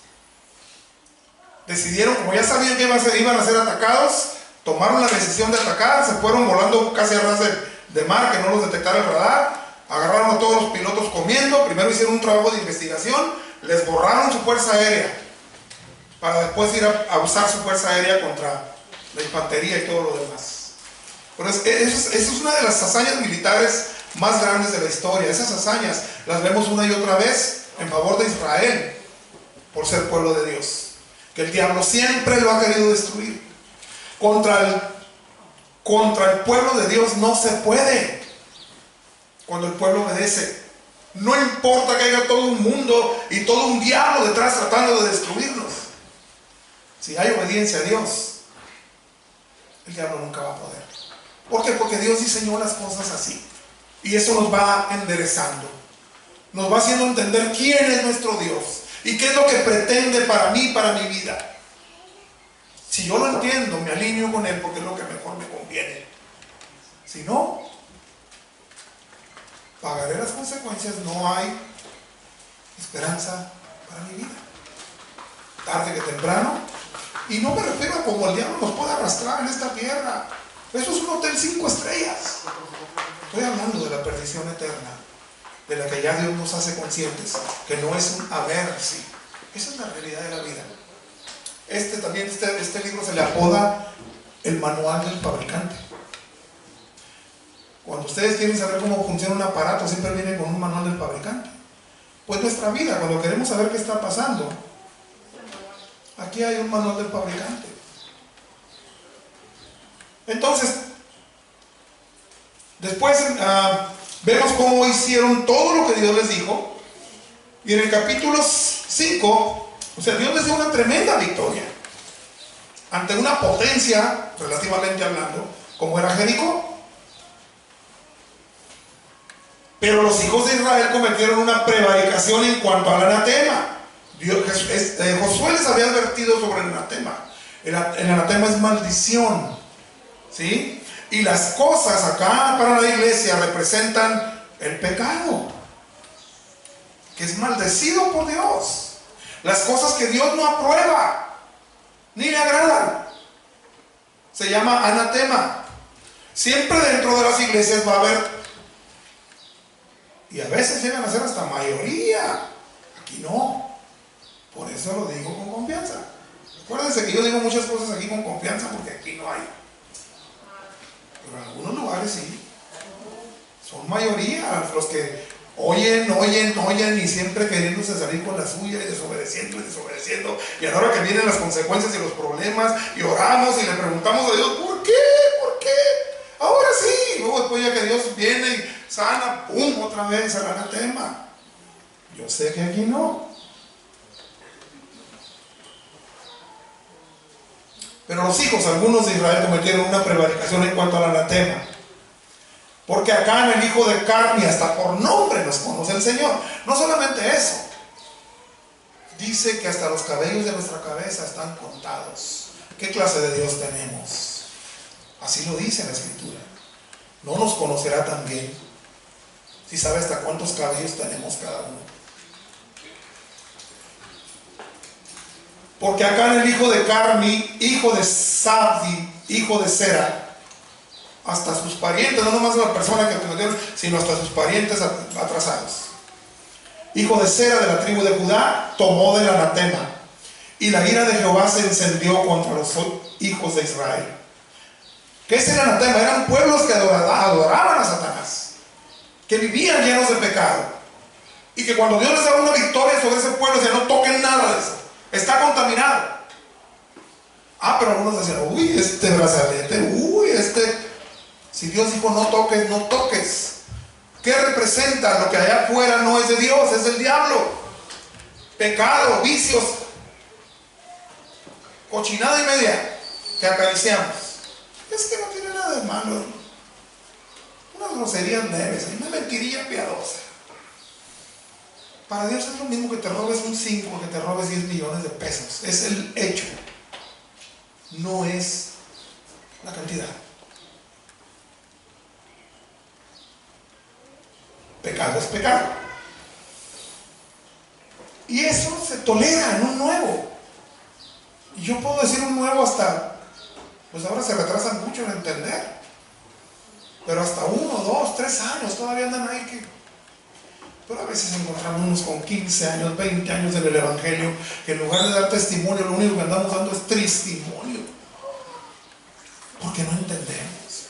Decidieron, como ya sabían que iban a ser atacados, tomaron la decisión de atacar, se fueron volando casi a ras de mar, que no los detectara el radar, agarraron a todos los pilotos comiendo, primero hicieron un trabajo de investigación, les borraron su fuerza aérea, para después ir a usar su fuerza aérea contra la infantería y todo lo demás. Pero eso es una de las hazañas militares más grandes de la historia. Esas hazañas las vemos una y otra vez en favor de Israel, por ser pueblo de Dios, que el diablo siempre lo ha querido destruir. Contra el pueblo de Dios no se puede, cuando el pueblo obedece. No importa que haya todo un mundo y todo un diablo detrás tratando de destruirnos. Si hay obediencia a Dios, el diablo nunca va a poder. ¿Por qué? Porque Dios diseñó las cosas así. Y eso nos va enderezando. Nos va haciendo entender quién es nuestro Dios y qué es lo que pretende para mí, para mi vida. Si yo lo entiendo, me alineo con Él porque es lo que mejor me conviene. Si no, pagaré las consecuencias. No hay esperanza para mi vida. Tarde que temprano. Y no me refiero a cómo el diablo nos puede arrastrar en esta tierra. Eso es un hotel 5 estrellas. Estoy hablando de la perdición eterna, de la que ya Dios nos hace conscientes, que no es un a ver si. Esa es la realidad de la vida. Este libro se le apoda el manual del fabricante. Cuando ustedes quieren saber cómo funciona un aparato, siempre viene con un manual del fabricante. Pues nuestra vida, cuando queremos saber qué está pasando, aquí hay un manual del fabricante. Entonces, después vemos cómo hicieron todo lo que Dios les dijo. Y en el capítulo 5, o sea, Dios les dio una tremenda victoria ante una potencia, relativamente hablando, como era Jericó. Pero los hijos de Israel cometieron una prevaricación en cuanto al anatema. Josué les había advertido sobre el anatema. El anatema es maldición, ¿sí? Y las cosas acá para la iglesia representan el pecado. que es maldecido por Dios. Las cosas que Dios no aprueba, ni le agradan, se llama anatema. Siempre dentro de las iglesias va a haber, y a veces llegan a ser hasta mayoría. Aquí no. Por eso lo digo con confianza. Acuérdense que yo digo muchas cosas aquí con confianza porque aquí no hay. Pero en algunos lugares sí. Son mayoría los que oyen y siempre queriéndose salir con la suya y desobedeciendo. Y ahora que vienen las consecuencias y los problemas y oramos y le preguntamos a Dios, ¿por qué? ¿Por qué? Ahora sí. Luego después ya que Dios viene y sana, ¡pum!, otra vez al anatema. Yo sé que aquí no. Pero los hijos, algunos de Israel, cometieron una prevaricación en cuanto al anatema. Porque acá en el hijo de carne, hasta por nombre nos conoce el Señor. No solamente eso. Dice que hasta los cabellos de nuestra cabeza están contados. ¿Qué clase de Dios tenemos? Así lo dice la Escritura. No nos conocerá también si sabe hasta cuántos cabellos tenemos cada uno. Porque acá en el hijo de Carmi, hijo de Sabdi, hijo de Sera, hasta sus parientes, no nomás la persona que cometieron, sino hasta sus parientes atrasados. Hijo de Sera de la tribu de Judá, tomó del anatema, y la ira de Jehová se encendió contra los hijos de Israel. ¿Qué es el anatema? Eran pueblos que adoraban a Satanás, que vivían llenos de pecado, y que cuando Dios les daba una victoria sobre ese pueblo, decían, no toquen nada de eso, está contaminado. Pero algunos decían, uy, este brazalete, si Dios dijo no toques, no toques. ¿Qué representa? Lo que allá afuera no es de Dios, es del diablo. Pecado, vicios, cochinada y media que acariciamos. Es que no tiene nada de malo. Unas groserías leves, una mentirilla piadosa. Para Dios es lo mismo que te robes un 5, que te robes 10 millones de pesos. Es el hecho, no es la cantidad. Pecado es pecado. Y eso se tolera en un nuevo. Y yo puedo decir un nuevo hasta, pues ahora se retrasan mucho en entender. Pero hasta 1, 2, 3 años todavía andan ahí que... Pero a veces encontramos unos con 15 años, 20 años en el Evangelio, que en lugar de dar testimonio, lo único que andamos dando es testimonio. Porque no entendemos.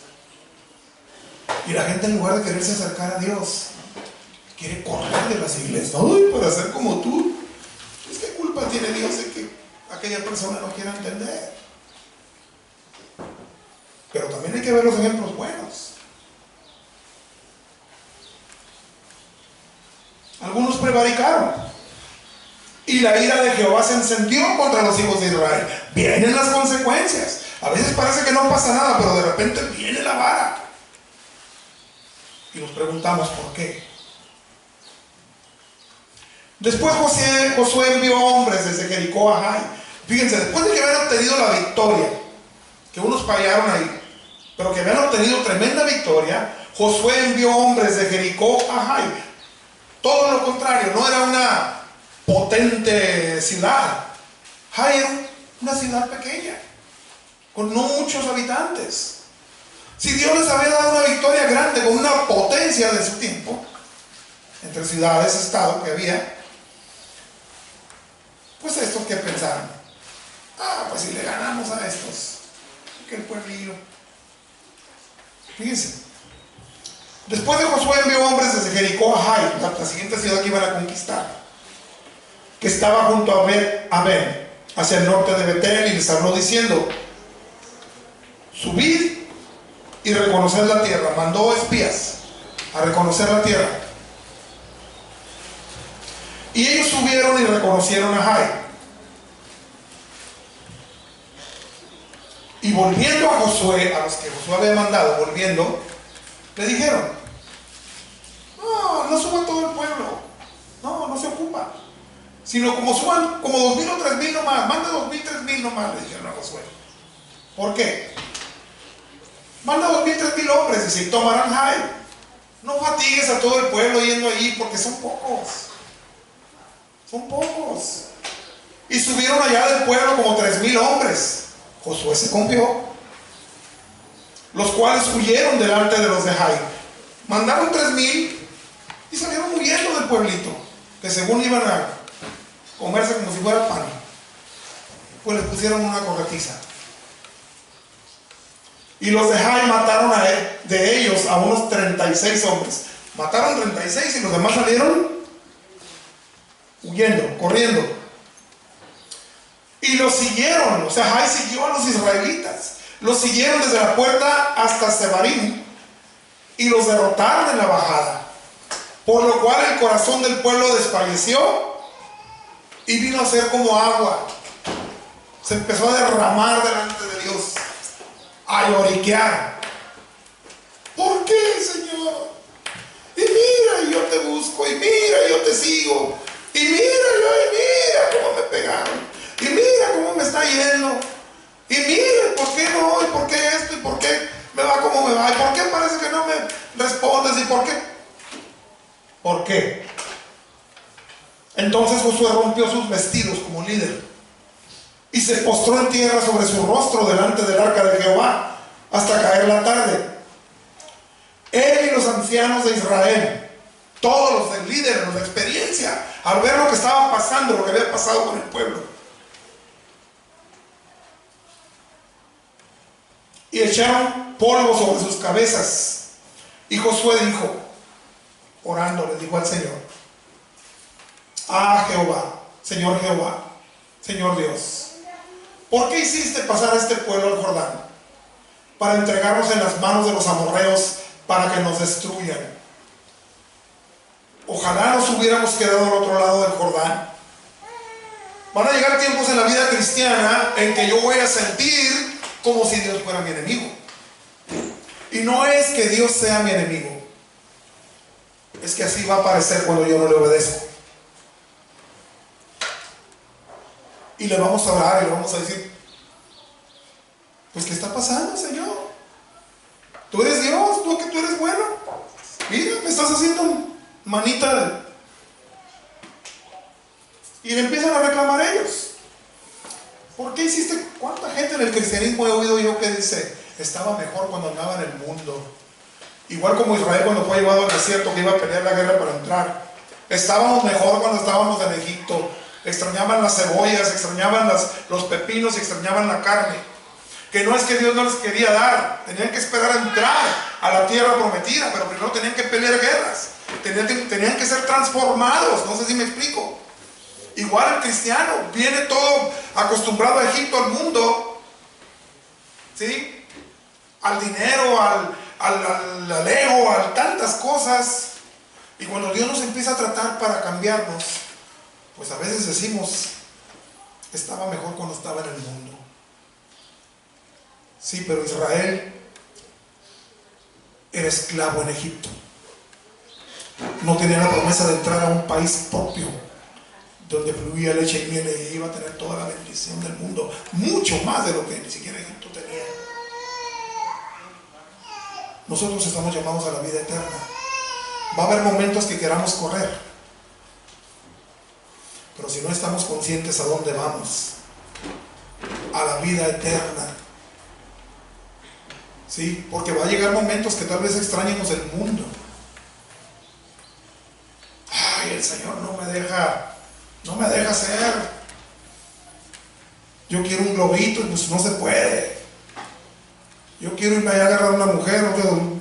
Y la gente, en lugar de quererse acercar a Dios, quiere correr de las iglesias. ¡Ay, para ser como tú! Pues, ¿qué culpa tiene Dios de que aquella persona no quiera entender? Pero también hay que ver los ejemplos buenos. Algunos prevaricaron, y la ira de Jehová se encendió contra los hijos de Israel. Vienen las consecuencias. A veces parece que no pasa nada, pero de repente viene la vara. Y nos preguntamos por qué. Después Josué envió hombres desde Jericó a Jai. Fíjense, después de que habían obtenido la victoria, que unos fallaron ahí, pero que habían obtenido tremenda victoria, Josué envió hombres de Jericó a Jai. Todo lo contrario, no era una potente ciudad. Jai era una ciudad pequeña, con no muchos habitantes. Si Dios les había dado una victoria grande con una potencia de su tiempo, entre ciudades, estados que había, pues estos que pensaron, pues si le ganamos a estos, que el pueblillo. Fíjense, después de Josué envió hombres desde Jericó a Jai, la siguiente ciudad que iban a conquistar, que estaba junto a Ben, hacia el norte de Betel, y les habló diciendo, subid y reconocer la tierra. Mandó espías a reconocer la tierra. Y ellos subieron y reconocieron a Jai. Y volviendo a Josué, a los que Josué había mandado, volviendo, le dijeron, no suban todo el pueblo, no se ocupa, sino como suban como 2,000 o 3,000 nomás, manda 2,000, 3,000 nomás, le dijeron a Josué. ¿Por qué? Manda 2,000, 3,000 hombres y si tomarán Jai. No fatigues a todo el pueblo yendo allí porque son pocos. Son pocos. Y subieron allá del pueblo como 3,000 hombres. Josué se confió, los cuales huyeron delante de los de Jai. Mandaron 3,000 y salieron huyendo del pueblito, que según iban a comerse como si fuera pan. Pues les pusieron una corretiza. Y los de Jai mataron de ellos a unos 36 hombres. Mataron 36 y los demás salieron huyendo, corriendo. Y los siguieron, o sea, Jai siguió a los israelitas. Los siguieron desde la puerta hasta Sebarim y los derrotaron en la bajada. Por lo cual el corazón del pueblo desfalleció y vino a ser como agua. Se empezó a derramar delante de Dios, a lloriquear. ¿Por qué, Señor? Y mira, yo te busco, y mira, yo te sigo, y mira cómo me pegaron, y mira cómo me está yendo, y mira, ¿por qué no? ¿Y por qué esto? ¿Y por qué me va como me va? ¿Y por qué parece que no me respondes? ¿Y por qué? ¿Por qué? Entonces Josué rompió sus vestidos como líder y se postró en tierra sobre su rostro delante del arca de Jehová hasta caer la tarde. Él y los ancianos de Israel, todos los líderes, los de experiencia, al ver lo que estaba pasando, lo que había pasado con el pueblo, y echaron polvo sobre sus cabezas. Y Josué dijo, orando, le dijo al Señor: ah, Jehová, Señor Dios, ¿por qué hiciste pasar a este pueblo al Jordán? Para entregarnos en las manos de los amorreos, para que nos destruyan. Ojalá nos hubiéramos quedado al otro lado del Jordán. Van a llegar tiempos en la vida cristiana en que yo voy a sentir como si Dios fuera mi enemigo. Y no es que Dios sea mi enemigo, es que así va a parecer cuando yo no le obedezco. Y le vamos a orar y le vamos a decir: pues, ¿qué está pasando, Señor? Tú eres Dios, tú eres bueno. Mira, me estás haciendo manita. Y le empiezan a reclamar ellos: ¿por qué hiciste? ¿Cuánta gente en el cristianismo he oído yo que dice: estaba mejor cuando andaba en el mundo? Igual como Israel cuando fue llevado al desierto, que iba a pelear la guerra para entrar. Estábamos mejor cuando estábamos en Egipto. Extrañaban las cebollas, extrañaban los pepinos, extrañaban la carne. Que no es que Dios no les quería dar, tenían que esperar a entrar a la tierra prometida, pero primero tenían que pelear guerras, tenían que ser transformados. No sé si me explico. Igual el cristiano viene todo acostumbrado a Egipto, al mundo, ¿sí? Al dinero, al ego, a tantas cosas. Y cuando Dios nos empieza a tratar para cambiarnos, pues a veces decimos: estaba mejor cuando estaba en el mundo. Sí, pero Israel era esclavo en Egipto. No tenía la promesa de entrar a un país propio, donde fluía leche y miel, y iba a tener toda la bendición del mundo, mucho más de lo que ni siquiera Egipto tenía. Nosotros estamos llamados a la vida eterna. Va a haber momentos que queramos correr, pero si no estamos conscientes a dónde vamos, a la vida eterna, ¿sí? Porque va a llegar momentos que tal vez extrañemos el mundo. Ay, el Señor no me deja hacer. Yo quiero un globito y pues no se puede. Yo quiero irme allá a agarrar a una mujer,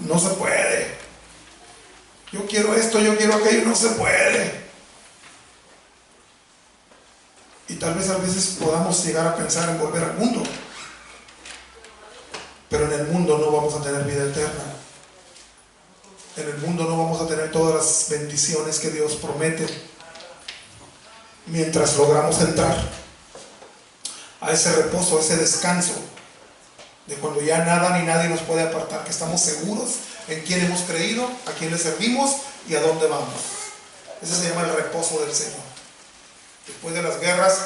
no se puede. Yo quiero esto, yo quiero aquello, no se puede. Y tal vez a veces podamos llegar a pensar en volver al mundo, pero en el mundo no vamos a tener vida eterna. En el mundo no vamos a tener todas las bendiciones que Dios promete, mientras logramos entrar a ese reposo, a ese descanso, de cuando ya nada ni nadie nos puede apartar, que estamos seguros en quién hemos creído, a quién le servimos y a dónde vamos. Ese se llama el reposo del Señor. Después de las guerras,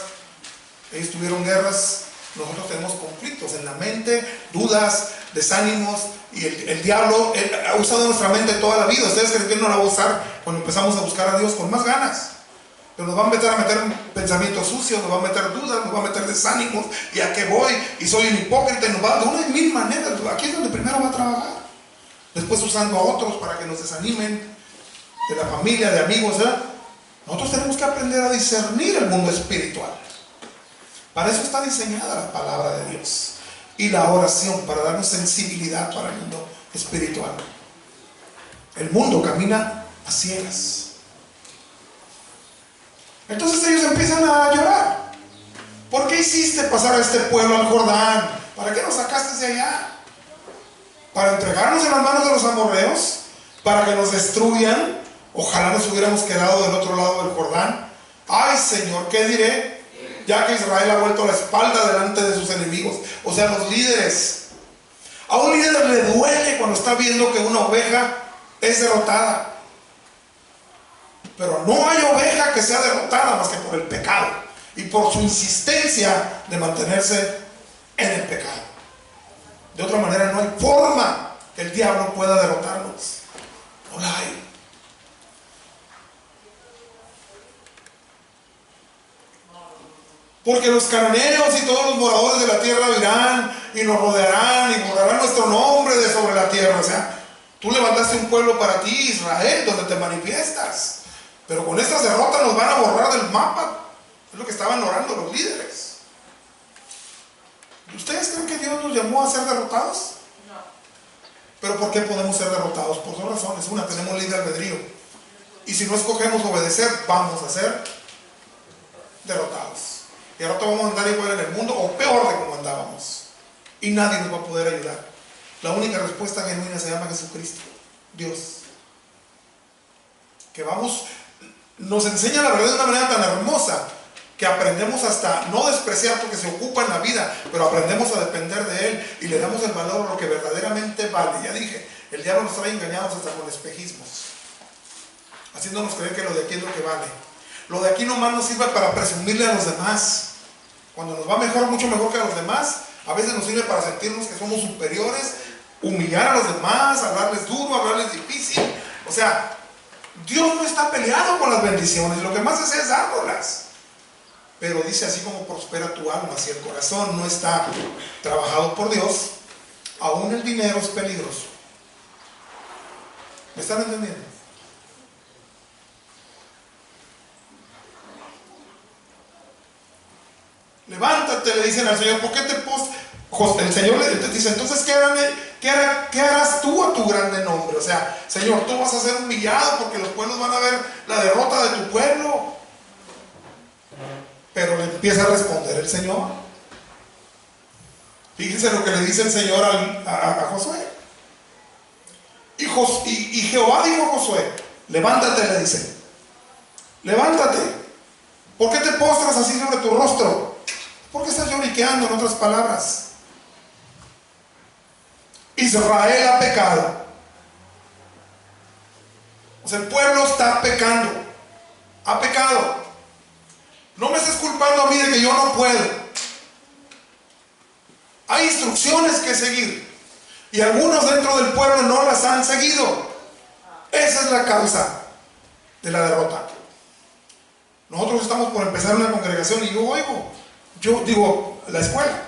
ellos tuvieron guerras, nosotros tenemos conflictos en la mente, dudas, desánimos, y el diablo ha usado nuestra mente toda la vida. ¿Ustedes creen que no la va a usar cuando empezamos a buscar a Dios con más ganas? Pero nos va a meter pensamientos sucios, nos va a meter dudas, nos va a meter desánimos. ¿Y a qué voy? Y soy un hipócrita. Y nos va de una y mil maneras. Aquí es donde primero va a trabajar. Después usando a otros para que nos desanimen. De la familia, de amigos, ¿verdad? Nosotros tenemos que aprender a discernir el mundo espiritual. Para eso está diseñada la palabra de Dios. Y la oración, para darnos sensibilidad para el mundo espiritual. El mundo camina a ciegas. Entonces ellos empiezan a llorar. ¿Por qué hiciste pasar a este pueblo al Jordán? ¿Para qué nos sacaste de allá? ¿Para entregarnos en las manos de los amorreos? ¿Para que nos destruyan? Ojalá nos hubiéramos quedado del otro lado del Jordán. Ay, Señor, ¿qué diré? Ya que Israel ha vuelto la espalda delante de sus enemigos. O sea, los líderes. A un líder le duele cuando está viendo que una oveja es derrotada. Pero no hay oveja que sea derrotada más que por el pecado y por su insistencia de mantenerse en el pecado. De otra manera no hay forma que el diablo pueda derrotarnos. No la hay. Porque los cananeos y todos los moradores de la tierra virán y nos rodearán y borrarán nuestro nombre de sobre la tierra. O sea, tú levantaste un pueblo para ti, Israel, donde te manifiestas. Pero con estas derrotas nos van a borrar del mapa. Es lo que estaban orando los líderes. ¿Ustedes creen que Dios nos llamó a ser derrotados? No. ¿Pero por qué podemos ser derrotados? Por dos razones. Una, tenemos libre albedrío. Y si no escogemos obedecer, vamos a ser derrotados. Y ahora vamos a andar igual en el mundo o peor de como andábamos. Y nadie nos va a poder ayudar. La única respuesta genuina se llama Jesucristo, Dios. Que vamos, nos enseña la verdad de una manera tan hermosa que aprendemos hasta no despreciar porque se ocupa en la vida, pero aprendemos a depender de Él y le damos el valor a lo que verdaderamente vale. Ya dije, el diablo nos trae engañados hasta con espejismos, haciéndonos creer que lo de aquí es lo que vale. Lo de aquí nomás nos sirve para presumirle a los demás. Cuando nos va mejor, mucho mejor que a los demás, a veces nos sirve para sentirnos que somos superiores, humillar a los demás, hablarles duro, hablarles difícil. O sea, Dios no está peleado con las bendiciones, lo que más desea es dárnoslas. Pero dice, así como prospera tu alma, si el corazón no está trabajado por Dios, aún el dinero es peligroso. ¿Me están entendiendo? Levántate, le dicen al Señor, ¿por qué te el Señor le dice, entonces, ¿qué harás tú a tu grande nombre? O sea, Señor, tú vas a ser humillado porque los pueblos van a ver la derrota de tu pueblo. Pero le empieza a responder el Señor. Fíjense lo que le dice el Señor a Josué. Y Jehová dijo a Josué, levántate, le dice, levántate. ¿Por qué te postras así sobre tu rostro? ¿Por qué estás lloriqueando, en otras palabras? Israel ha pecado. O sea, el pueblo está pecando. Ha pecado. No me estés culpando a mí de que yo no puedo. Hay instrucciones que seguir. Y algunos dentro del pueblo no las han seguido. Esa es la causa de la derrota. Nosotros estamos por empezar una congregación y yo digo, la escuela.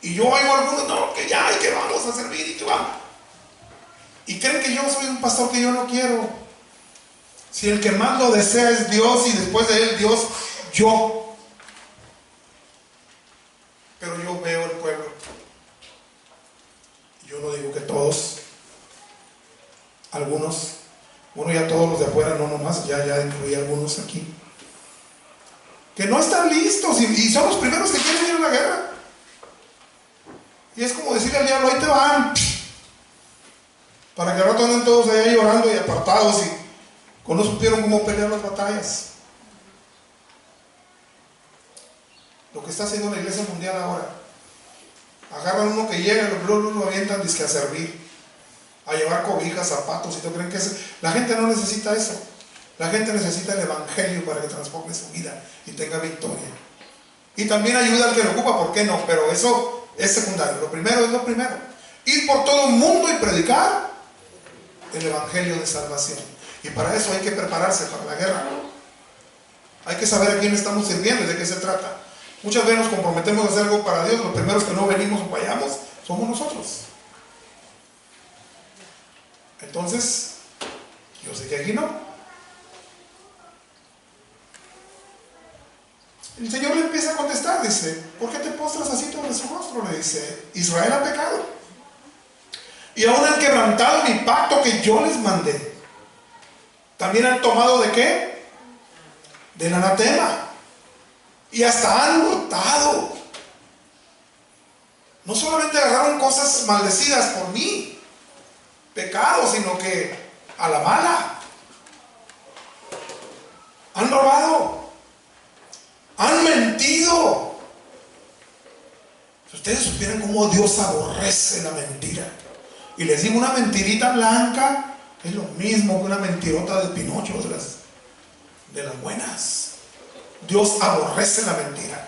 Y yo oigo a algunos, no, que ya, y que vamos a servir y que vamos. Y creen que yo soy un pastor que yo no quiero. Si el que más lo desea es Dios y después de él Dios, yo. Pero yo veo el pueblo. Yo no digo que todos, algunos, bueno, ya todos los de afuera, no nomás, ya incluí algunos aquí, que no están listos y son los primeros que quieren ir a la guerra. Y es como decirle al diablo, ahí te van, para que al rato anden todos allá llorando y apartados y no supieron cómo pelear las batallas. Lo que está haciendo la iglesia mundial ahora, agarran uno que llega y lo avientan disque a servir, a llevar cobijas, zapatos, y ¿tú creen que la gente no necesita eso? La gente necesita el evangelio para que transforme su vida y tenga victoria. Y también ayuda al que lo ocupa, ¿por qué no? Pero eso es secundario. Lo primero es lo primero. Ir por todo el mundo y predicar el evangelio de salvación. Y para eso hay que prepararse para la guerra. Hay que saber a quién estamos sirviendo y de qué se trata. Muchas veces nos comprometemos a hacer algo para Dios, los primeros que no venimos o vayamos somos nosotros. Entonces, yo sé que aquí no. El Señor le empieza a contestar, dice, ¿por qué te postras así sobre su rostro? Le dice, Israel ha pecado y aún han quebrantado mi pacto que yo les mandé. También han tomado ¿de qué? Del anatema. Y hasta han hurtado. No solamente agarraron cosas maldecidas por mí, pecados, sino que a la mala. Han robado. Han mentido. Si ustedes supieran cómo Dios aborrece la mentira. Y les digo, una mentirita blanca es lo mismo que una mentirota de Pinocho, de las buenas. Dios aborrece la mentira.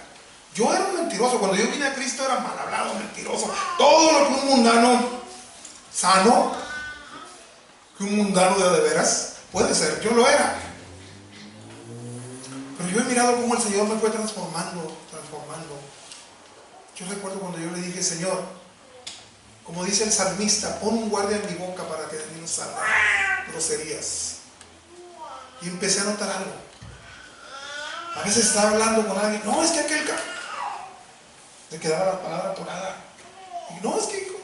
Yo era un mentiroso. Cuando yo vine a Cristo era mal hablado, mentiroso. Todo lo que un mundano sano, que un mundano de veras puede ser. Yo lo era. Pero yo he mirado cómo el Señor me fue transformando. Yo recuerdo cuando yo le dije, Señor, como dice el salmista, pon un guardia en mi boca para que de mí no salgan groserías. Y empecé a notar algo. A veces estaba hablando con alguien, no, es que aquel se quedaba la palabra atorada. Y no, es que hijo,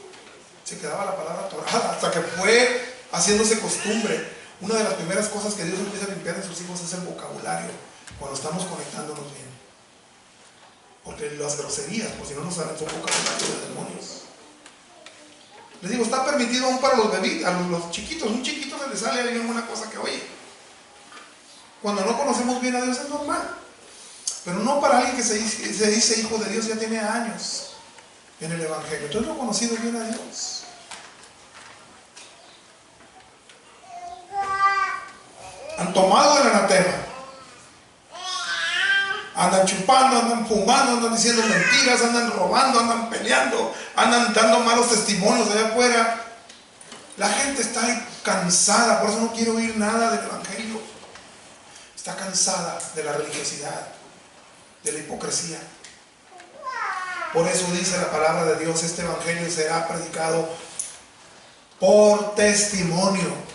se quedaba la palabra atorada hasta que fue haciéndose costumbre. Una de las primeras cosas que Dios empieza a limpiar en sus hijos es el vocabulario, cuando estamos conectándonos bien. Porque las groserías, por si no nos saben, son vocabulario de demonios. Les digo, está permitido aún para los bebés, a los chiquitos. Un chiquito se le sale a alguien una cosa que oye. Cuando no conocemos bien a Dios es normal. Pero no para alguien que se dice hijo de Dios, ya tiene años en el Evangelio. Entonces no ha conocido bien a Dios. Han tomado el anatema. Andan chupando, andan fumando, andan diciendo mentiras, andan robando, andan peleando, andan dando malos testimonios allá afuera. La gente está cansada, por eso no quiere oír nada del Evangelio. Está cansada de la religiosidad, de la hipocresía. Por eso dice la palabra de Dios, este Evangelio será predicado por testimonio.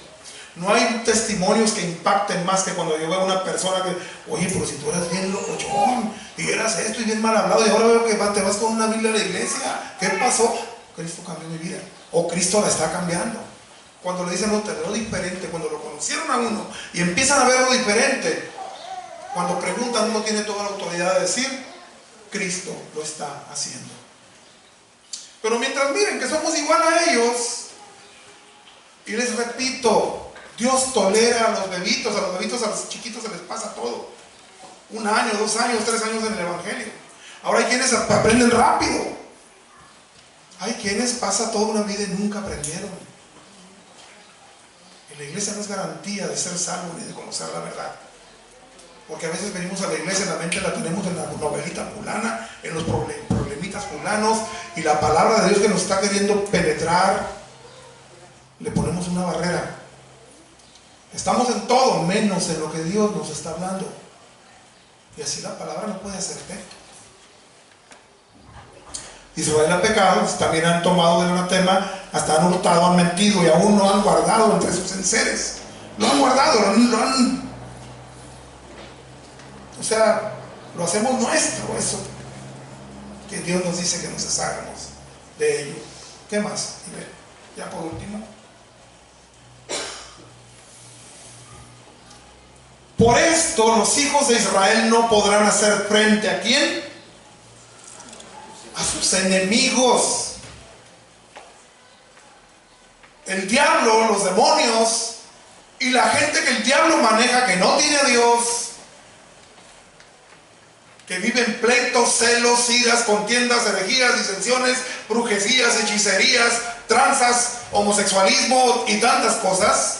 No hay testimonios que impacten más que cuando yo veo a una persona que, oye, pero si tú eras bien locochón y eras esto y bien mal hablado y ahora veo que te vas con una Biblia a la iglesia, ¿qué pasó? Cristo cambió mi vida, o Cristo la está cambiando. Cuando le dicen, no, te veo diferente, cuando lo conocieron a uno y empiezan a verlo diferente, cuando preguntan, uno tiene toda la autoridad de decir, Cristo lo está haciendo. Pero mientras miren que somos igual a ellos, y les repito, Dios tolera a los bebitos, a los chiquitos se les pasa todo. 1 año, 2 años, 3 años en el Evangelio. Ahora hay quienes aprenden rápido. Hay quienes pasan toda una vida y nunca aprendieron. En la iglesia no es garantía de ser salvo ni de conocer la verdad. Porque a veces venimos a la iglesia, la mente la tenemos en la novelita fulana, en los problemitas fulanos, y la palabra de Dios que nos está queriendo penetrar, le ponemos una barrera. Estamos en todo menos en lo que Dios nos está hablando. Y así la palabra no puede hacer efecto. Israel ha pecado, también han tomado del anatema, hasta han hurtado, han mentido y aún no han guardado entre sus enseres. Lo han guardado, o sea, lo hacemos nuestro, eso que Dios nos dice que nos deshagamos de ello. ¿Qué más? Ya por último. Por esto los hijos de Israel no podrán hacer frente ¿a quién? A sus enemigos. El diablo, los demonios y la gente que el diablo maneja, que no tiene a Dios, que vive en pleitos, celos, iras, contiendas, herejías, disensiones, brujerías, hechicerías, tranzas, homosexualismo y tantas cosas.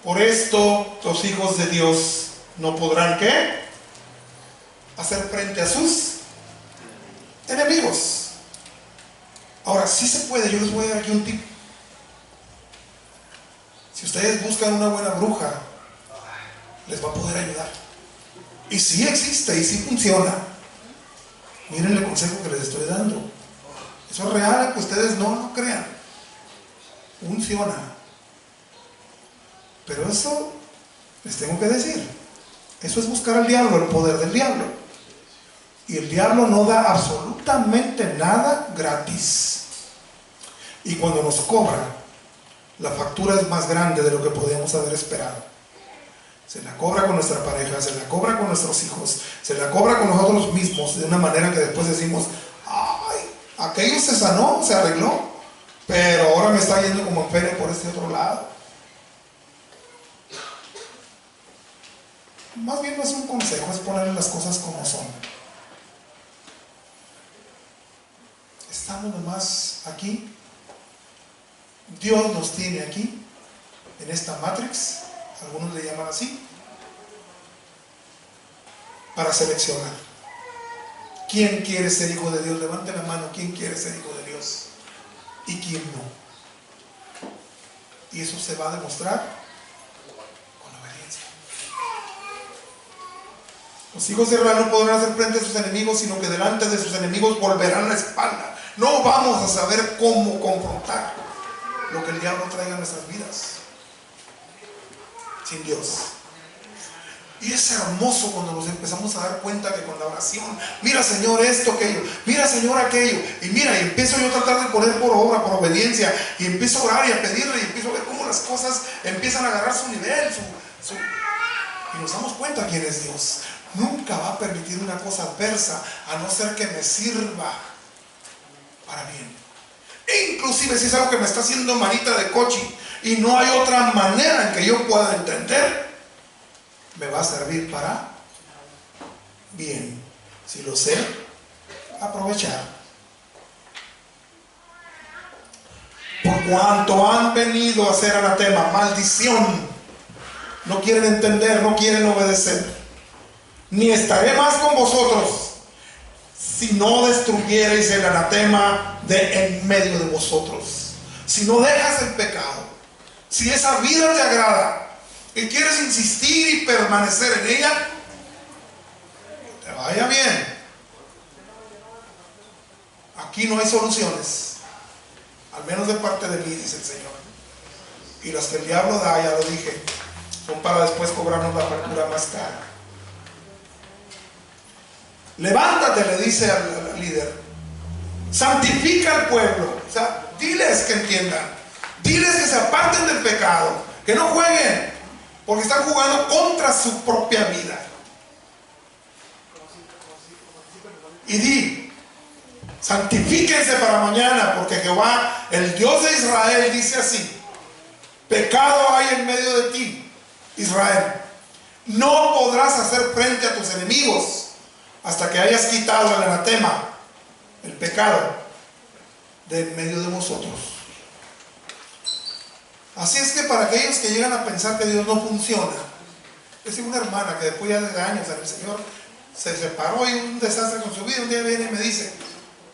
Por esto los hijos de Dios no podrán ¿qué? Hacer frente a sus enemigos. Ahora sí se puede. Yo les voy a dar aquí un tip. Si ustedes buscan una buena bruja les va a poder ayudar. Y sí existe, y sí funciona. Miren el consejo que les estoy dando. Eso es real, aunque ustedes no lo crean. Funciona. Pero eso les tengo que decir. Eso es buscar al diablo, el poder del diablo. Y el diablo no da absolutamente nada gratis. Y cuando nos cobra, la factura es más grande de lo que podíamos haber esperado. Se la cobra con nuestra pareja, se la cobra con nuestros hijos, se la cobra con nosotros mismos, de una manera que después decimos, ay, aquello se sanó, se arregló, pero ahora me está yendo como en feria por este otro lado. Más bien no es un consejo, es ponerle las cosas como son. Estamos nomás aquí. Dios nos tiene aquí, en esta Matrix, algunos le llaman así, para seleccionar. ¿Quién quiere ser hijo de Dios? Levante la mano. ¿Quién quiere ser hijo de Dios? ¿Y quién no? Y eso se va a demostrar con obediencia. Los hijos de Israel no podrán hacer frente a sus enemigos, sino que delante de sus enemigos volverán la espalda. No vamos a saber cómo confrontar lo que el diablo traiga a nuestras vidas sin Dios. Y es hermoso cuando nos empezamos a dar cuenta que con la oración, mira Señor esto, aquello, mira Señor aquello, y mira, y empiezo yo a tratar de poner por obra, por obediencia, y empiezo a orar y a pedirle, y empiezo a ver cómo las cosas empiezan a agarrar su nivel, y nos damos cuenta quién es Dios. Nunca va a permitir una cosa adversa, a no ser que me sirva para bien. Inclusive si es algo que me está haciendo manita de coche y no hay otra manera en que yo pueda entender, me va a servir para bien, si lo sé aprovechar. Por cuanto han venido a hacer anatema, maldición, no quieren entender, no quieren obedecer, ni estaré más con vosotros si no destruyereis el anatema de en medio de vosotros. Si no dejas el pecado, si esa vida te agrada y quieres insistir y permanecer en ella, que te vaya bien. Aquí no hay soluciones, al menos de parte de mí, dice el Señor. Y las que el diablo da, ya lo dije, son para después cobrarnos la factura más cara. Levántate, le dice al líder, santifica al pueblo, o sea, diles que entiendan, diles que se aparten del pecado, que no jueguen, porque están jugando contra su propia vida. Y di, santifíquense para mañana, porque Jehová, el Dios de Israel, dice así: pecado hay en medio de ti, Israel, no podrás hacer frente a tus enemigos hasta que hayas quitado el anatema, el pecado, de en medio de vosotros. Así es que para aquellos que llegan a pensar que Dios no funciona, es una hermana que después ya de años el Señor se separó y un desastre con su vida, un día viene y me dice,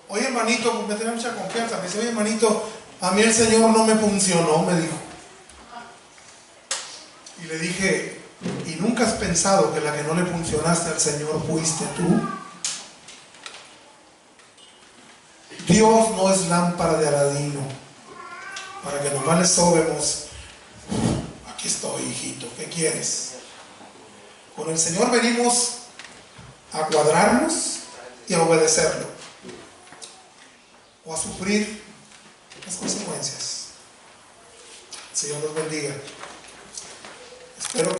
oye hermanito, pues me tiene mucha confianza, me dice, oye hermanito, a mí el Señor no me funcionó, me dijo. Y le dije, ¿y nunca has pensado que la que no le funcionaste al Señor fuiste tú? Dios no es lámpara de Aladino para que nomás le sobemos. Aquí estoy, hijito, ¿qué quieres? Con el Señor venimos a cuadrarnos y a obedecerlo, o a sufrir las consecuencias. El Señor los bendiga. Espero